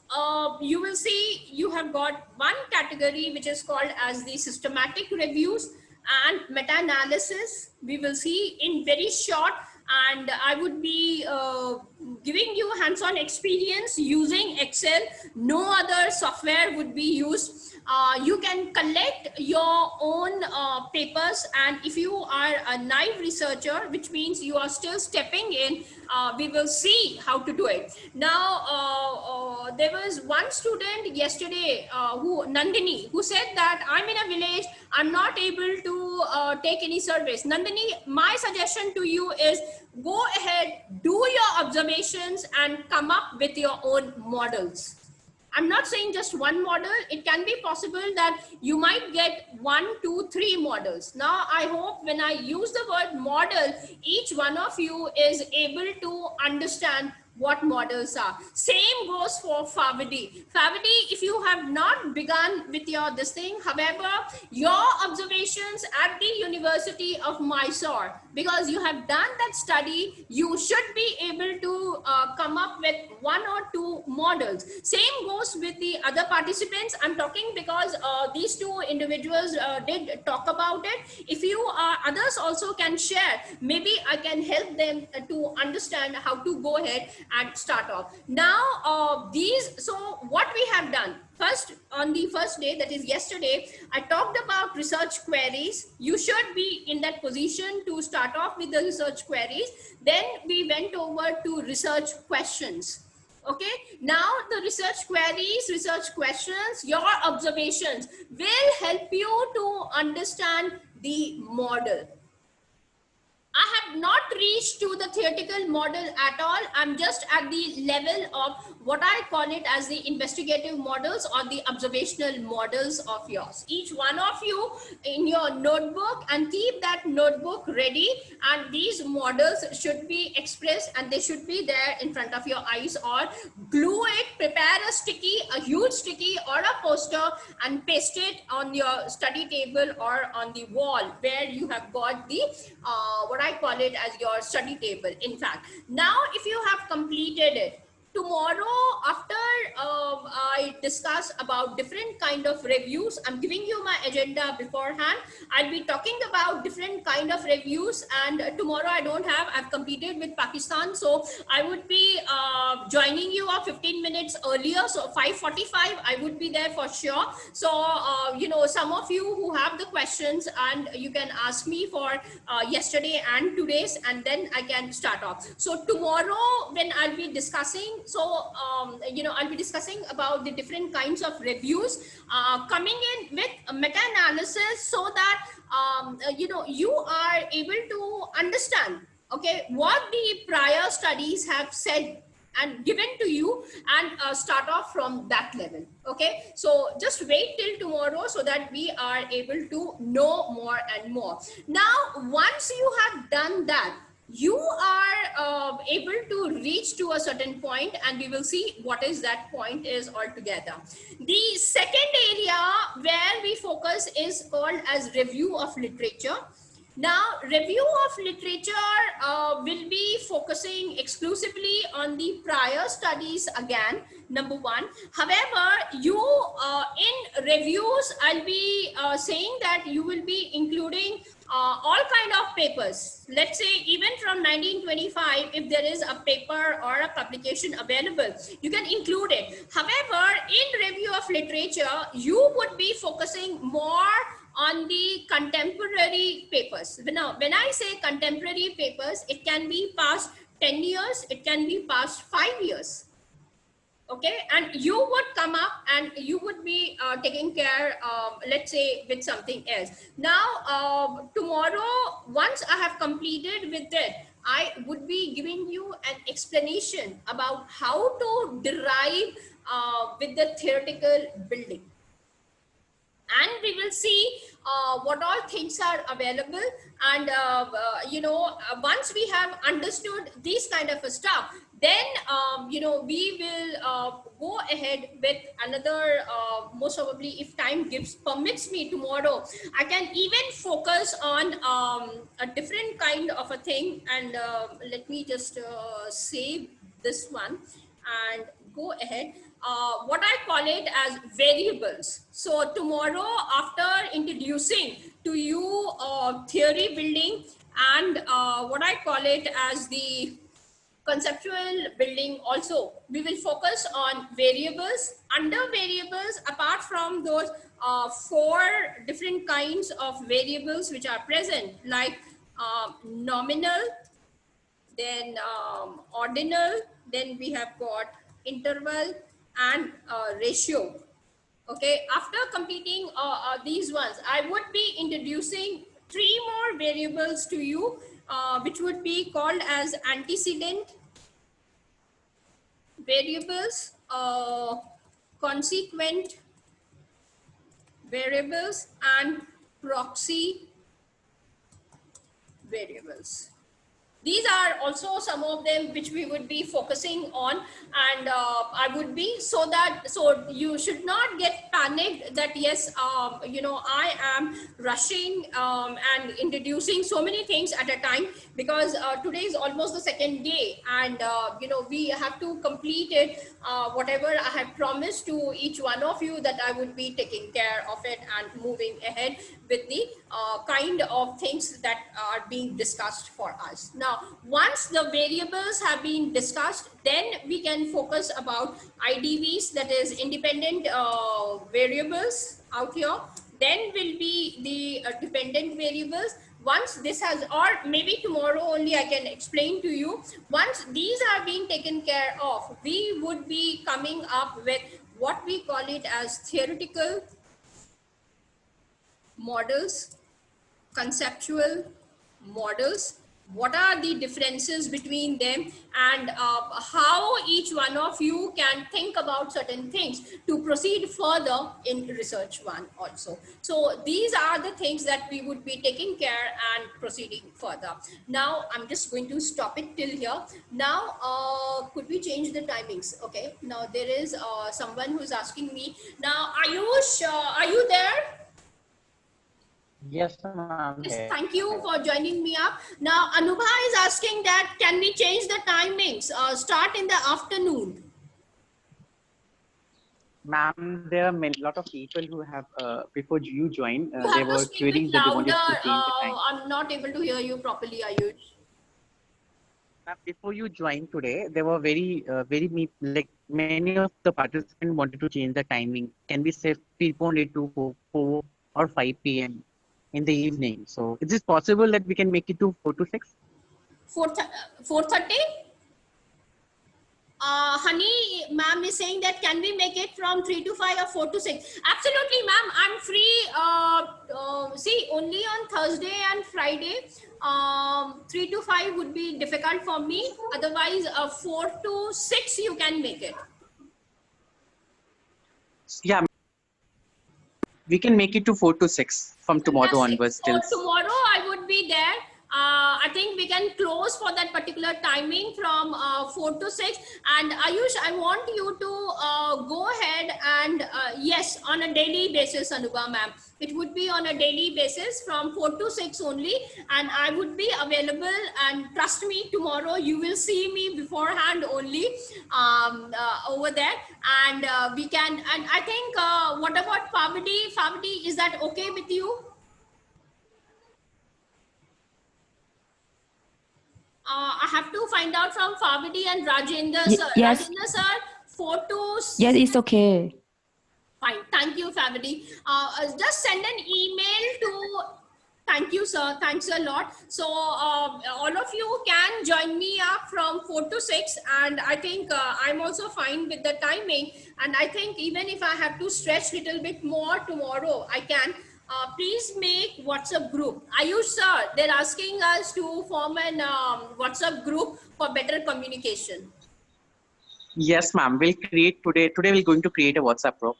[SPEAKER 1] you will see you have got one category which is called as the systematic reviews and meta-analysis. We will see in very short, and I would be giving you hands-on experience using Excel. No other software would be used. You can collect your own papers, and if you are a naive researcher, which means you are still stepping in, we will see how to do it. Now, there was one student yesterday, Nandini, who said that I'm in a village, I'm not able to take any service. Nandini, my suggestion to you is go ahead, do your observations and come up with your own models. I'm not saying just one model. It can be possible that you might get 1, 2, 3 models. Now, I hope when I use the word model, each one of you is able to understand what models are. Same goes for Favidi. Favidi, if you have not begun with your this thing, however, your observations at the University of Mysore, because you have done that study, you should be able to come up with 1 or 2 models. Same goes with the other participants. I'm talking because these 2 individuals did talk about it. If you others also can share, maybe I can help them to understand how to go ahead and start off. Now, so what we have done, first, on the first day, that is yesterday, I talked about research queries. You should be in that position to start off with the research queries. Then we went over to research questions. Okay, now the research queries, research questions, your observations will help you to understand the model. I have not reached to the theoretical model at all. I'm just at the level of what I call it as the investigative models or the observational models of yours. Each one of you in your notebook, and keep that notebook ready, and these models should be expressed and they should be there in front of your eyes, or glue it, prepare a sticky, a huge sticky or a poster and paste it on your study table or on the wall where you have got the what I call it as your study table. In fact, now if you have completed it, tomorrow after I discuss about different kind of reviews, I'm giving you my agenda beforehand. I'll be talking about different kind of reviews, and tomorrow I've completed with Pakistan, so I would be joining you 15 minutes earlier, so 5:45 I would be there for sure. So you know, some of you who have the questions, and you can ask me for yesterday and today's, and then I can start off. So tomorrow when I'll be discussing, so you know, I'll be discussing about the different kinds of reviews, coming in with meta-analysis, so that you know, you are able to understand, okay, what the prior studies have said and given to you, and start off from that level. Okay, so just wait till tomorrow so that we are able to know more and more. Now once you have done that, you are able to reach to a certain point, and we will see what is that point is altogether. The second area where we focus is called as review of literature. Now, review of literature will be focusing exclusively on the prior studies again, number one. However, you in reviews, I'll be saying that you will be including all kind of papers. Let's say even from 1925, if there is a paper or a publication available, you can include it. However, in review of literature, you would be focusing more on the contemporary papers. Now, when I say contemporary papers, it can be past 10 years, it can be past 5 years. Okay, and you would come up and you would be taking care, let's say, with something else. Now, tomorrow, once I have completed with it, I would be giving you an explanation about how to derive with the theoretical building. And we will see what all things are available, and once we have understood these kind of stuff, then we will go ahead with another, most probably, if time permits me tomorrow, I can even focus on a different kind of a thing. And let me just save this one and go ahead. What I call it as variables. So tomorrow, after introducing to you theory building and what I call it as the conceptual building also, we will focus on variables. Under variables, apart from those 4 different kinds of variables which are present, like nominal, then ordinal, then we have got interval and ratio. Okay, after completing these ones, I would be introducing 3 more variables to you, which would be called as antecedent variables, consequent variables, and proxy variables. These are also some of them which we would be focusing on, and I would be, so you should not get panicked that yes, I am rushing and introducing so many things at a time, because today is almost the second day, and we have to complete it, whatever I have promised to each one of you, that I would be taking care of it and moving ahead with the kind of things that are being discussed for us. Now, once the variables have been discussed, then we can focus about IDVs, that is independent variables out here. Then will be the dependent variables. Once this has, or maybe tomorrow only I can explain to you, once these are being taken care of, we would be coming up with what we call it as theoretical models, conceptual models. What are the differences between them, and how each one of you can think about certain things to proceed further in research 1 also. So these are the things that we would be taking care and proceeding further. Now I'm just going to stop it till here. Now could we change the timings? Okay, now there is someone who's asking me now. Ayush, are you there?
[SPEAKER 2] Yes, ma'am.
[SPEAKER 1] Yes, thank you for joining me up. Now, Anubha is asking that, can we change the timings? Start in the afternoon.
[SPEAKER 2] Ma'am, there are a lot of people who have, before you joined,
[SPEAKER 1] You
[SPEAKER 2] they
[SPEAKER 1] have to
[SPEAKER 2] were
[SPEAKER 1] speak a bit
[SPEAKER 2] querying that they wanted
[SPEAKER 1] louder.
[SPEAKER 2] to change the time.
[SPEAKER 1] I'm not able to hear you properly, Ayush.
[SPEAKER 2] Ma'am, before you joined today, there were like many of the participants wanted to change the timing. Can we say postpone it to 4 or 5 p.m. in the evening? So is it possible that we can make it to 4 to 6?
[SPEAKER 1] 4:30? Honey ma'am is saying that can we make it from 3 to 5 or 4 to 6? Absolutely, ma'am. I'm free. See, only on Thursday and Friday. 3 to 5 would be difficult for me. Otherwise, 4 to 6 you can make it.
[SPEAKER 2] Yeah, we can make it to 4 to 6 from tomorrow
[SPEAKER 1] Fantastic.
[SPEAKER 2] onwards.
[SPEAKER 1] So tomorrow I would be there. I think we can close for that particular timing from 4 to 6. And Ayush, I want you to go ahead and yes, on a daily basis, Anuga ma'am. It would be on a daily basis from 4 to 6 only. And I would be available, and trust me, tomorrow you will see me beforehand only over there. And we can, and I think, what about Favadi? Favadi, is that okay with you? I have to find out from Favadi and Rajendra sir.
[SPEAKER 4] Yes.
[SPEAKER 1] Rajendra sir, 4 to...
[SPEAKER 4] Yes, it's okay.
[SPEAKER 1] Fine. Thank you, Favadi. Just send an email to... Thank you, sir. Thanks a lot. So all of you can join me up from 4 to 6. And I think I'm also fine with the timing. And I think even if I have to stretch a little bit more tomorrow, I can. Please make WhatsApp group. Ayush sir, they're asking us to form an WhatsApp group for better communication.
[SPEAKER 2] Yes, ma'am. We'll create today. Today we're going to create a WhatsApp group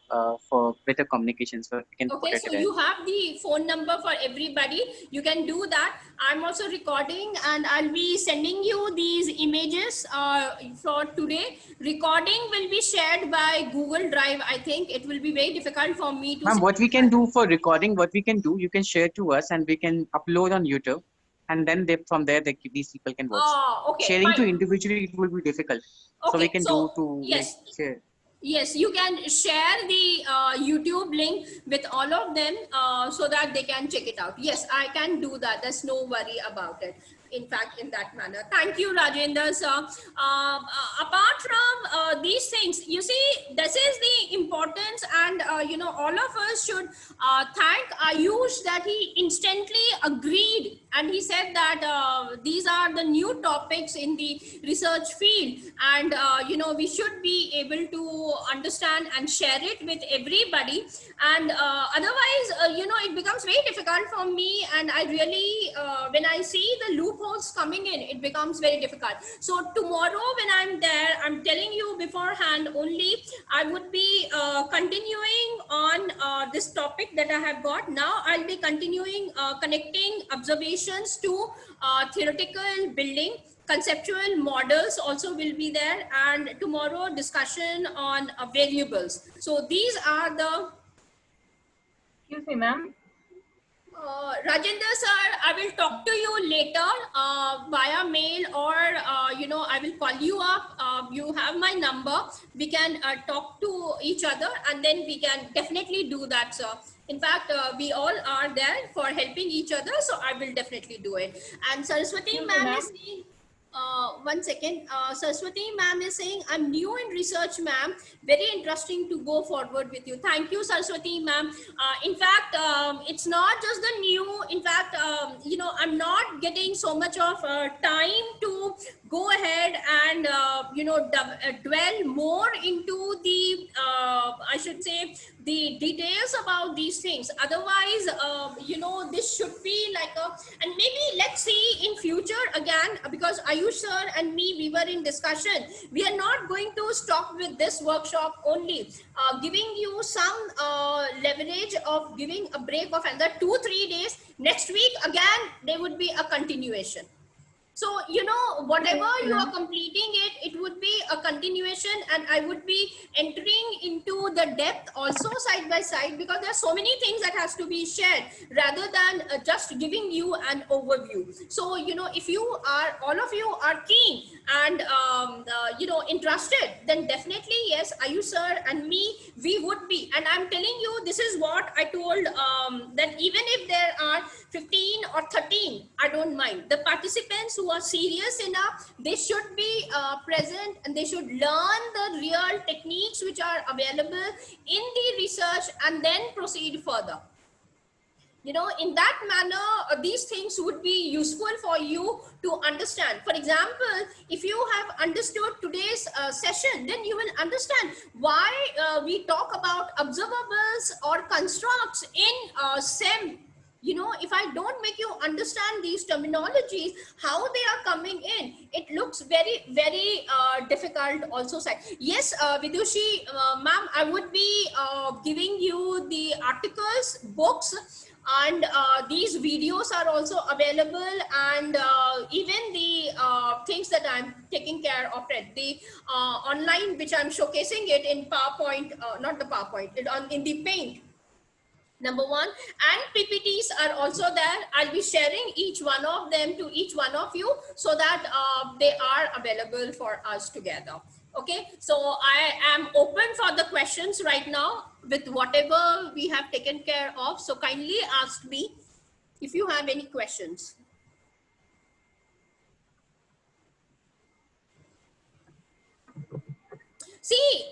[SPEAKER 2] for better communication. So we can
[SPEAKER 1] Okay, so you have the phone number for everybody. You can do that. I'm also recording, and I'll be sending you these images for today. Recording will be shared by Google Drive. I think it will be very difficult for me to...
[SPEAKER 2] Ma'am, what we can do for recording, what we can do, you can share to us and we can upload on YouTube. And then from there, these people can watch.
[SPEAKER 1] Okay,
[SPEAKER 2] sharing
[SPEAKER 1] fine.
[SPEAKER 2] to individually, it will be difficult.
[SPEAKER 1] Okay,
[SPEAKER 2] so we can do to
[SPEAKER 1] yes.
[SPEAKER 2] like, share.
[SPEAKER 1] Yes, you can share the YouTube link with all of them so that they can check it out. Yes, I can do that. There's no worry about it. In fact, in that manner. Thank you, Rajendra sir. Apart from these things, you see, this is the importance, and you know, all of us should thank Ayush that he instantly agreed, and he said that these are the new topics in the research field, and you know, we should be able to understand and share it with everybody. And otherwise, you know, it becomes very difficult for me, and I really, when I see the loopholes coming in, it becomes very difficult. So tomorrow when I'm there, I'm telling you beforehand only, I would be continuing on this topic that I have got. Now I'll be continuing connecting observations to theoretical building. Conceptual models also will be there, and tomorrow discussion on variables. So these are the...
[SPEAKER 3] Excuse me, ma'am.
[SPEAKER 1] Rajendra sir, I will talk to you later via mail, or you know, I will call you up. You have my number. We can talk to each other, and then we can definitely do that, sir. In fact, we all are there for helping each other, so I will definitely do it. And Saraswati ma'am is saying, one second. Saraswati ma'am is saying, I'm new in research, ma'am. Very interesting to go forward with you. Thank you, Saraswati ma'am. In fact, it's not just the new. In fact, you know, I'm not getting so much of time to go ahead and, you know, dwell more into the, I should say, the details about these things. Otherwise, you know, this should be like a, and maybe let's see in future again, because Ayush sir and me, we were in discussion. We are not going to stop with this workshop only, giving you some leverage of giving a break of another 2-3 days. Next week, again, there would be a continuation. So, you know, whatever you are completing it, it would be a continuation, and I would be entering into the depth also side by side, because there are so many things that has to be shared rather than just giving you an overview. So, you know, if you are, all of you are keen and, you know, interested, then definitely, yes, Ayush sir and me, we would be. And I'm telling you, this is what I told, that even if there are 15 or 13, I don't mind. The participants who are serious enough, they should be present, and they should learn the real techniques which are available in the research and then proceed further. you know, in that manner, these things would be useful for you to understand. For example, if you have understood today's session, then you will understand why we talk about observables or constructs in SEM. You know, if I don't make you understand these terminologies, how they are coming in, it looks very, very difficult also. Yes, Vidushi ma'am, I would be giving you the articles, books, and these videos are also available, and even the things that I'm taking care of it, the online, which I'm showcasing it in PowerPoint, not the PowerPoint, in the Paint, number one, and PPTs are also there. I'll be sharing each one of them to each one of you, so that they are available for us together. Okay, so I am open for the questions right now with whatever we have taken care of. So kindly ask me if you have any questions. See,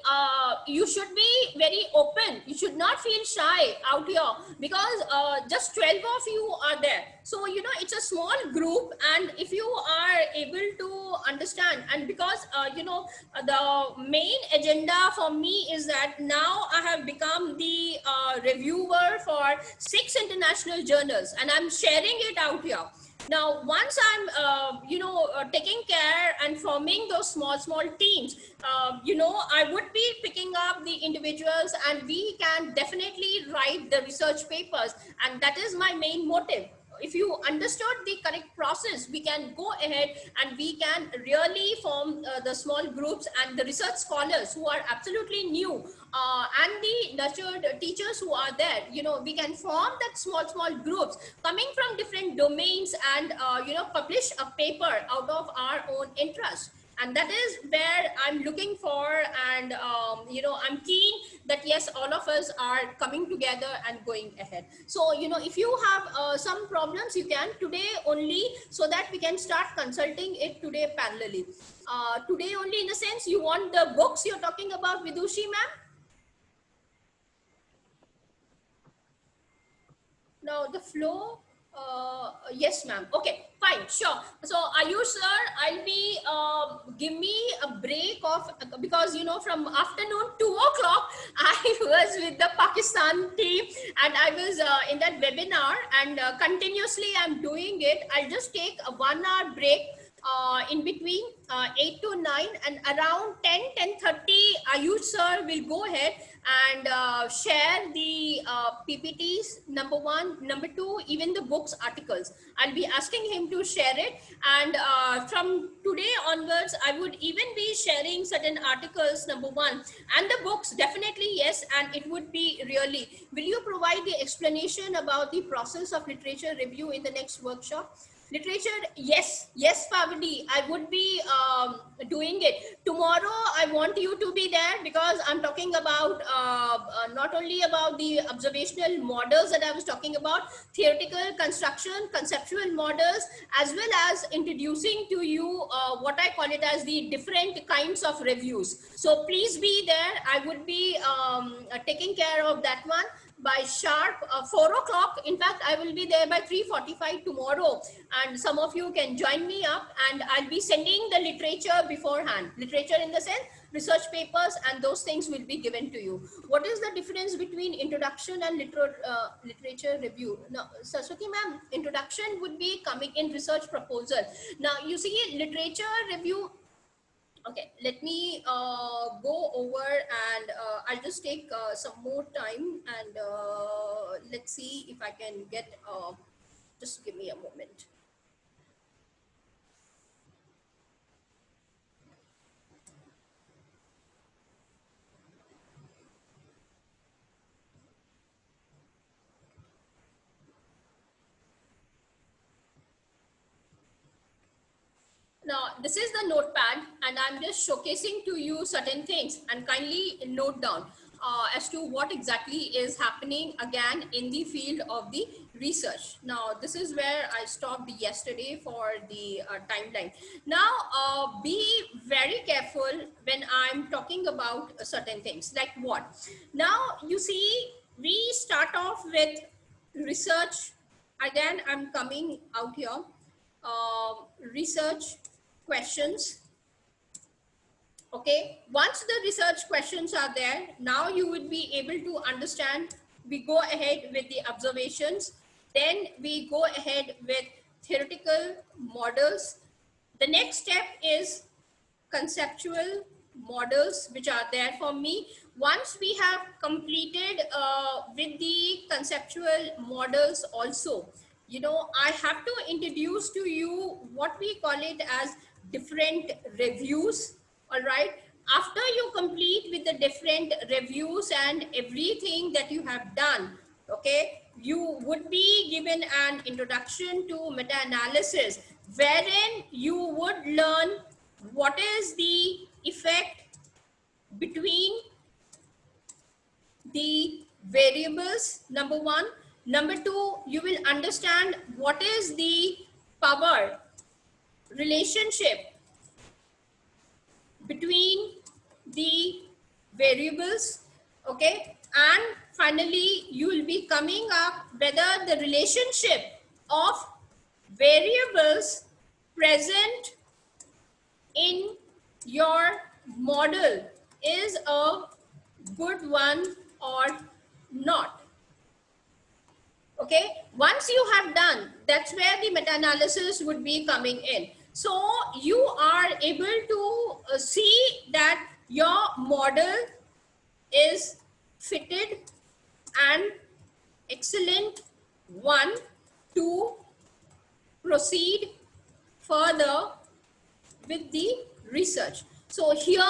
[SPEAKER 1] you should be very open. You should not feel shy out here, because just 12 of you are there. So, you know, it's a small group, and if you are able to understand, and because, you know, the main agenda for me is that now I have become the reviewer for 6 international journals, and I'm sharing it out here. Now, once I'm, you know, taking care and forming those small teams, you know, I would be picking up the individuals, and we can definitely write the research papers. And that is my main motive. If you understood the correct process, we can go ahead and we can really form the small groups, and the research scholars who are absolutely new, and the nurtured teachers who are there, you know, we can form that small groups coming from different domains, and you know, publish a paper out of our own interest. And that is where I'm looking for, and you know, I'm keen that yes, all of us are coming together and going ahead. So, you know, if you have some problems, you can today only, so that we can start consulting it today parallelly. Today only, in the sense, you want the books you're talking about, Vidushi ma'am? Now the flow, yes ma'am. Okay, fine, sure. So Ayush sir, I'll be give me a break of, because you know, from afternoon 2 o'clock I was with the Pakistan team, and I was in that webinar, and continuously I'm doing it. I'll just take a 1 hour break in between 8 to 9, and around 10:30 Ayush sir will go ahead and share the PPTs, number one, number two, even the books articles. I'll be asking him to share it, and from today onwards I would even be sharing certain articles, number one, and the books, definitely yes. And it would be really, will you provide the explanation about the process of literature review in the next workshop? Literature, yes, Pavadi, I would be doing it. Tomorrow, I want you to be there, because I'm talking about not only about the observational models that I was talking about, theoretical construction, conceptual models, as well as introducing to you what I call it as the different kinds of reviews. So please be there. I would be taking care of that one by sharp 4 o'clock. In fact, I will be there by 3:45 tomorrow, and some of you can join me up, and I'll be sending the literature beforehand. Literature in the sense, research papers, and those things will be given to you. What is the difference between introduction and literature review? Now, Saraswati ma'am, introduction would be coming in research proposal. Now, you see, literature review. Okay, let me go over, and I'll just take some more time, and let's see if I can get, just give me a moment. Now, this is the notepad, and I'm just showcasing to you certain things, and kindly note down as to what exactly is happening again in the field of the research. Now, this is where I stopped yesterday for the timeline. Now, be very careful when I'm talking about certain things, like what? Now, you see, we start off with research, again, I'm coming out here, research questions. Okay, once the research questions are there, now you would be able to understand. We go ahead with the observations, then we go ahead with theoretical models. The next step is conceptual models, which are there for me. Once we have completed with the conceptual models also, you know, I have to introduce to you what we call it as different reviews. All right, after you complete with the different reviews and everything that you have done, okay, you would be given an introduction to meta-analysis, wherein you would learn what is the effect between the variables, number one. Number two, you will understand what is the power relationship between the variables, okay, and finally you will be coming up whether the relationship of variables present in your model is a good one or not. Okay, once you have done, that's where the meta-analysis would be coming in. So you are able to see that your model is fitted and excellent one to proceed further with the research. So here,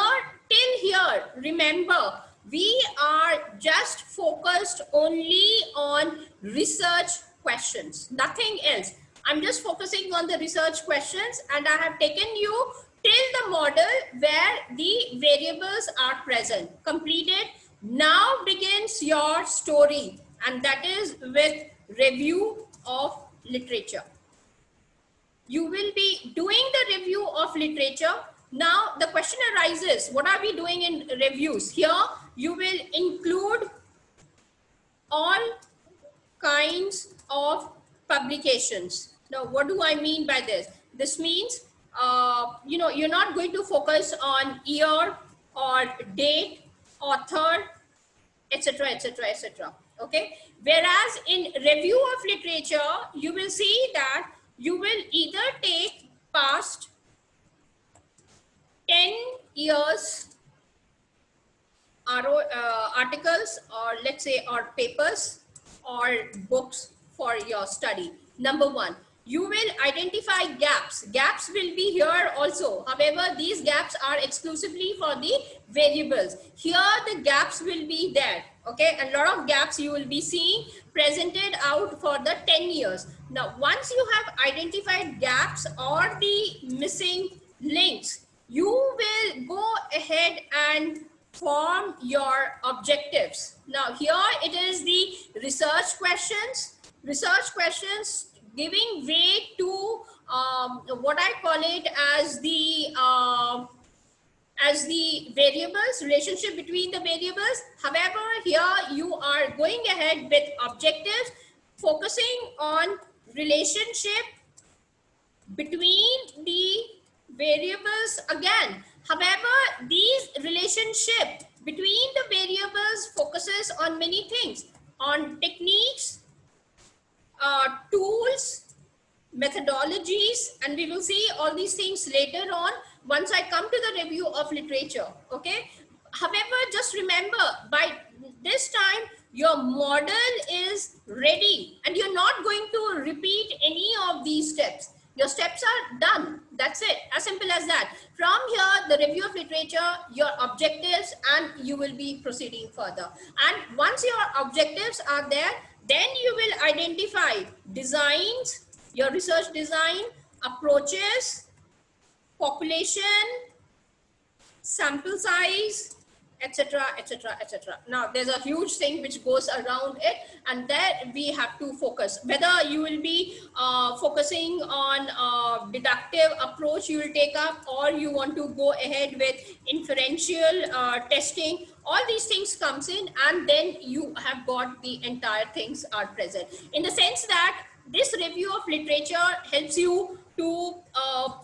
[SPEAKER 1] till here, remember, we are just focused only on research questions, nothing else. I'm just focusing on the research questions, and I have taken you till the model where the variables are present. Completed. Now begins your story, and that is with review of literature. You will be doing the review of literature. Now the question arises, what are we doing in reviews? Here you will include all kinds of publications. Now what do I mean by this? This means you know, you're not going to focus on year or date, author, etc, etc, etc. Okay, whereas in review of literature you will see that you will either take past 10 years articles, or let's say, or papers or books for your study. Number one, you will identify gaps. Gaps will be here also. However, these gaps are exclusively for the variables. Here the gaps will be there. Okay, a lot of gaps you will be seeing presented out for the 10 years. Now, once you have identified gaps or the missing links, you will go ahead and form your objectives. Now here it is the research questions. Research questions giving weight to what I call it as the variables, relationship between the variables. However, here you are going ahead with objectives, focusing on relationship between the variables again. However, these relationship between the variables focuses on many things, on techniques, tools, methodologies, and we will see all these things later on once I come to the review of literature. Okay. However, just remember, by this time your model is ready and you're not going to repeat any of these steps. Your steps are done. That's it. As simple as that. From here, the review of literature, your objectives, and you will be proceeding further. And once your objectives are there, then you will identify designs, your research design, approaches, population, sample size, etc., etc., etc. Now there's a huge thing which goes around it, and there we have to focus whether you will be focusing on deductive approach you will take up, or you want to go ahead with inferential testing. All these things comes in, and then you have got the entire things are present, in the sense that this review of literature helps you to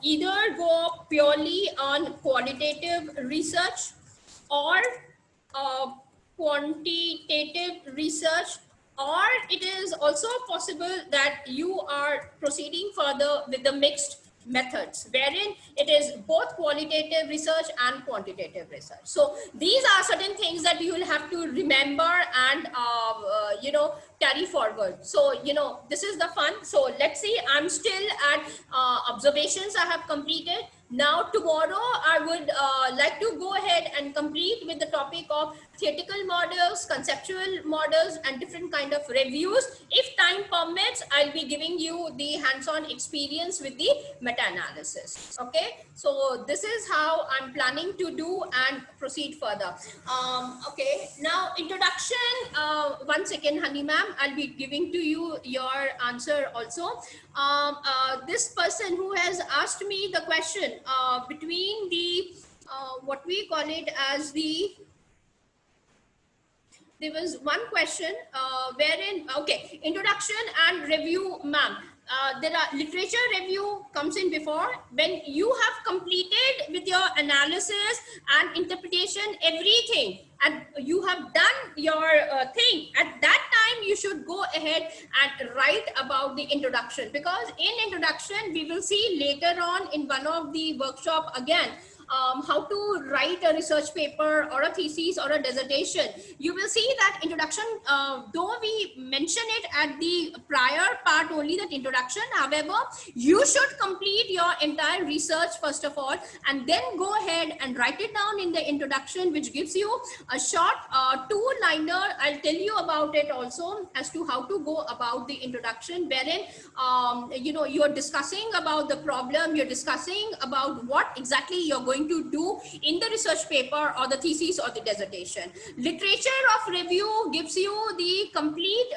[SPEAKER 1] either go purely on qualitative research or uh, quantitative research, or it is also possible that you are proceeding further with the mixed methods, wherein it is both qualitative research and quantitative research. So these are certain things that you will have to remember and carry forward. So this is the fun. So let's see, I'm still at observations I have completed. Now tomorrow I would like to go ahead and complete with the topic of theoretical models, conceptual models, and different kind of reviews. If time permits, I'll be giving you the hands-on experience with the meta-analysis. Okay, so this is how I'm planning to do and proceed further. Okay, now introduction. One second, honey ma'am, I'll be giving to you your answer also. This person who has asked me the question between the what we call it as the, there was one question wherein, okay, introduction and review, ma'am. There are literature review comes in before. When you have completed with your analysis and interpretation, everything, and you have done your thing, at that time you should go ahead and write about the introduction, because in introduction we will see later on in one of the workshop again how to write a research paper or a thesis or a dissertation. You will see that introduction, though we mention it at the prior part only, that introduction, however, you should complete your entire research first of all, and then go ahead and write it down in the introduction, which gives you a short two-liner. I'll tell you about it also as to how to go about the introduction, wherein you're discussing about the problem, you're discussing about what exactly you're going to do in the research paper or the thesis or the dissertation. Literature of review gives you the complete,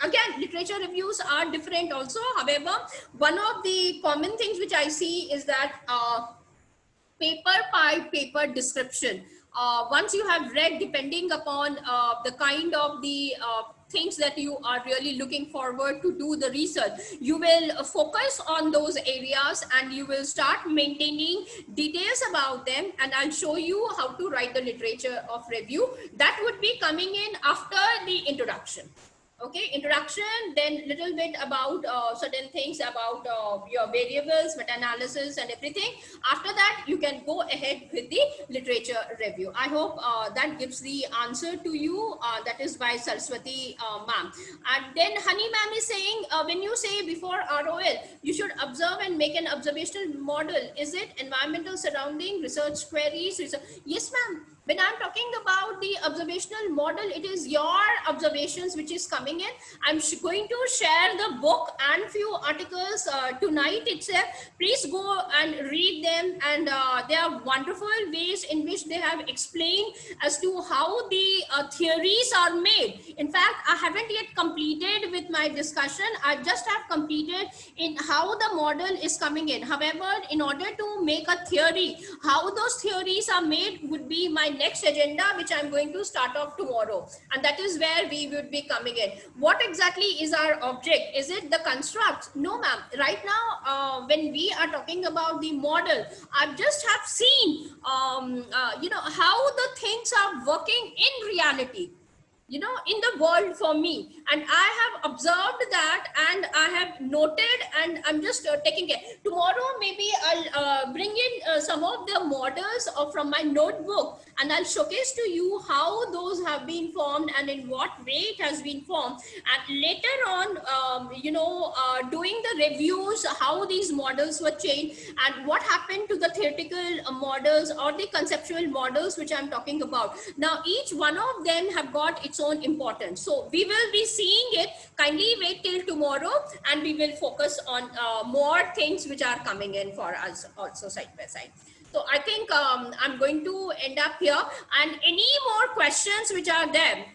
[SPEAKER 1] again, literature reviews are different also. However, one of the common things which I see is that paper by paper description. Once you have read, depending upon the kind of the things that you are really looking forward to do the research, you will focus on those areas and you will start maintaining details about them, and I'll show you how to write the literature of review. That would be coming in after the introduction. Okay, introduction, then little bit about certain things about your variables, meta-analysis and everything. After that, you can go ahead with the literature review. I hope that gives the answer to you. That is by Saraswati ma'am. And then Honey ma'am is saying, when you say before ROL, you should observe and make an observational model. Is it environmental surrounding, research queries? Research? Yes, ma'am. When I'm talking about the observational model, it is your observations which is coming in. I'm going to share the book and few articles tonight itself. Please go and read them, and there are wonderful ways in which they have explained as to how the theories are made. In fact, I haven't yet completed with my discussion. I just have completed in how the model is coming in. However, in order to make a theory, how those theories are made would be my next agenda, which I'm going to start off tomorrow, and that is where we would be coming in. What exactly is our object? Is it the construct? No, ma'am. Right now, when we are talking about the model, I just have seen, how the things are working in reality, in the world for me, and I have observed that, and I have noted, and I'm just taking it. Tomorrow maybe I'll bring in some of the models from my notebook, and I'll showcase to you how those have been formed and in what way it has been formed, and later on doing the reviews, how these models were changed and what happened to the theoretical models or the conceptual models which I'm talking about. Now each one of them have got its own importance, so we will be seeing it. Kindly wait till tomorrow, and we will focus on more things which are coming in for us also side by side. So I think I'm going to end up here, and any more questions which are there,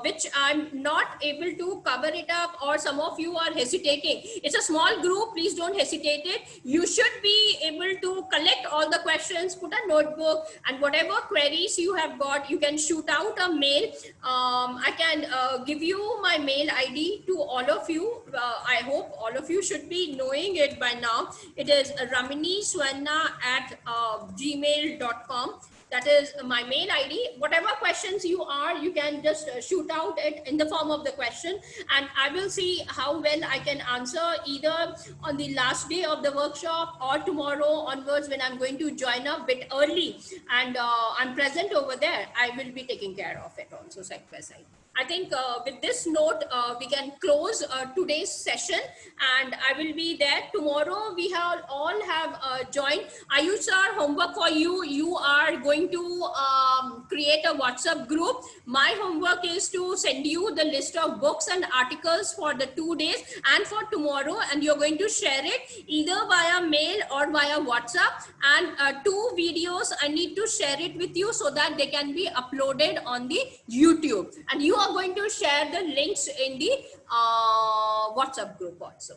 [SPEAKER 1] which I'm not able to cover it up, or some of you are hesitating. It's a small group, please don't hesitate it. You should be able to collect all the questions, put a notebook, and whatever queries you have got, you can shoot out a mail. I can give you my mail ID to all of you. I hope all of you should be knowing it by now. It is Ramni Swarna at gmail.com. That is my mail ID. Whatever questions you can just shoot out it in the form of the question, and I will see how well I can answer, either on the last day of the workshop or tomorrow onwards, when I'm going to join a bit early and I'm present over there. I will be taking care of it also side by side. I think with this note, we can close today's session, and I will be there tomorrow. We all have joined. Ayush sir, homework for you. You are going to create a WhatsApp group. My homework is to send you the list of books and articles for the 2 days and for tomorrow, and you're going to share it either via mail or via WhatsApp. And 2 videos, I need to share it with you so that they can be uploaded on the YouTube, and you are going to share the links in the WhatsApp group also.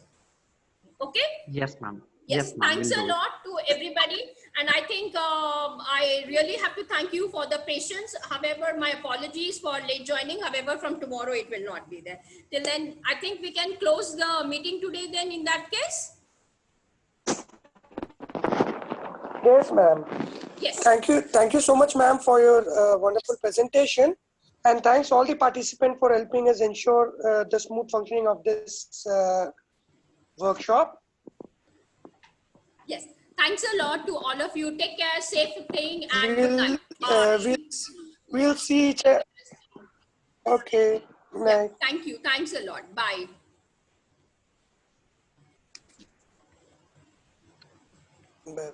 [SPEAKER 1] Okay?
[SPEAKER 2] Yes, ma'am.
[SPEAKER 1] Yes,
[SPEAKER 2] ma'am.
[SPEAKER 1] thanks a lot to everybody. And I think I really have to thank you for the patience. However, my apologies for late joining. However, from tomorrow, it will not be there. Till then, I think we can close the meeting today then in that case.
[SPEAKER 4] Yes, ma'am.
[SPEAKER 1] Yes.
[SPEAKER 4] Thank you so much, ma'am, for your wonderful presentation, and thanks all the participants for helping us ensure the smooth functioning of this workshop.
[SPEAKER 1] Yes. Thanks a lot to all of you. Take care, safe thing, and good night.
[SPEAKER 4] We'll see each other. Okay. Night.
[SPEAKER 1] Yeah, thank you. Thanks a lot. Bye.
[SPEAKER 4] Bye.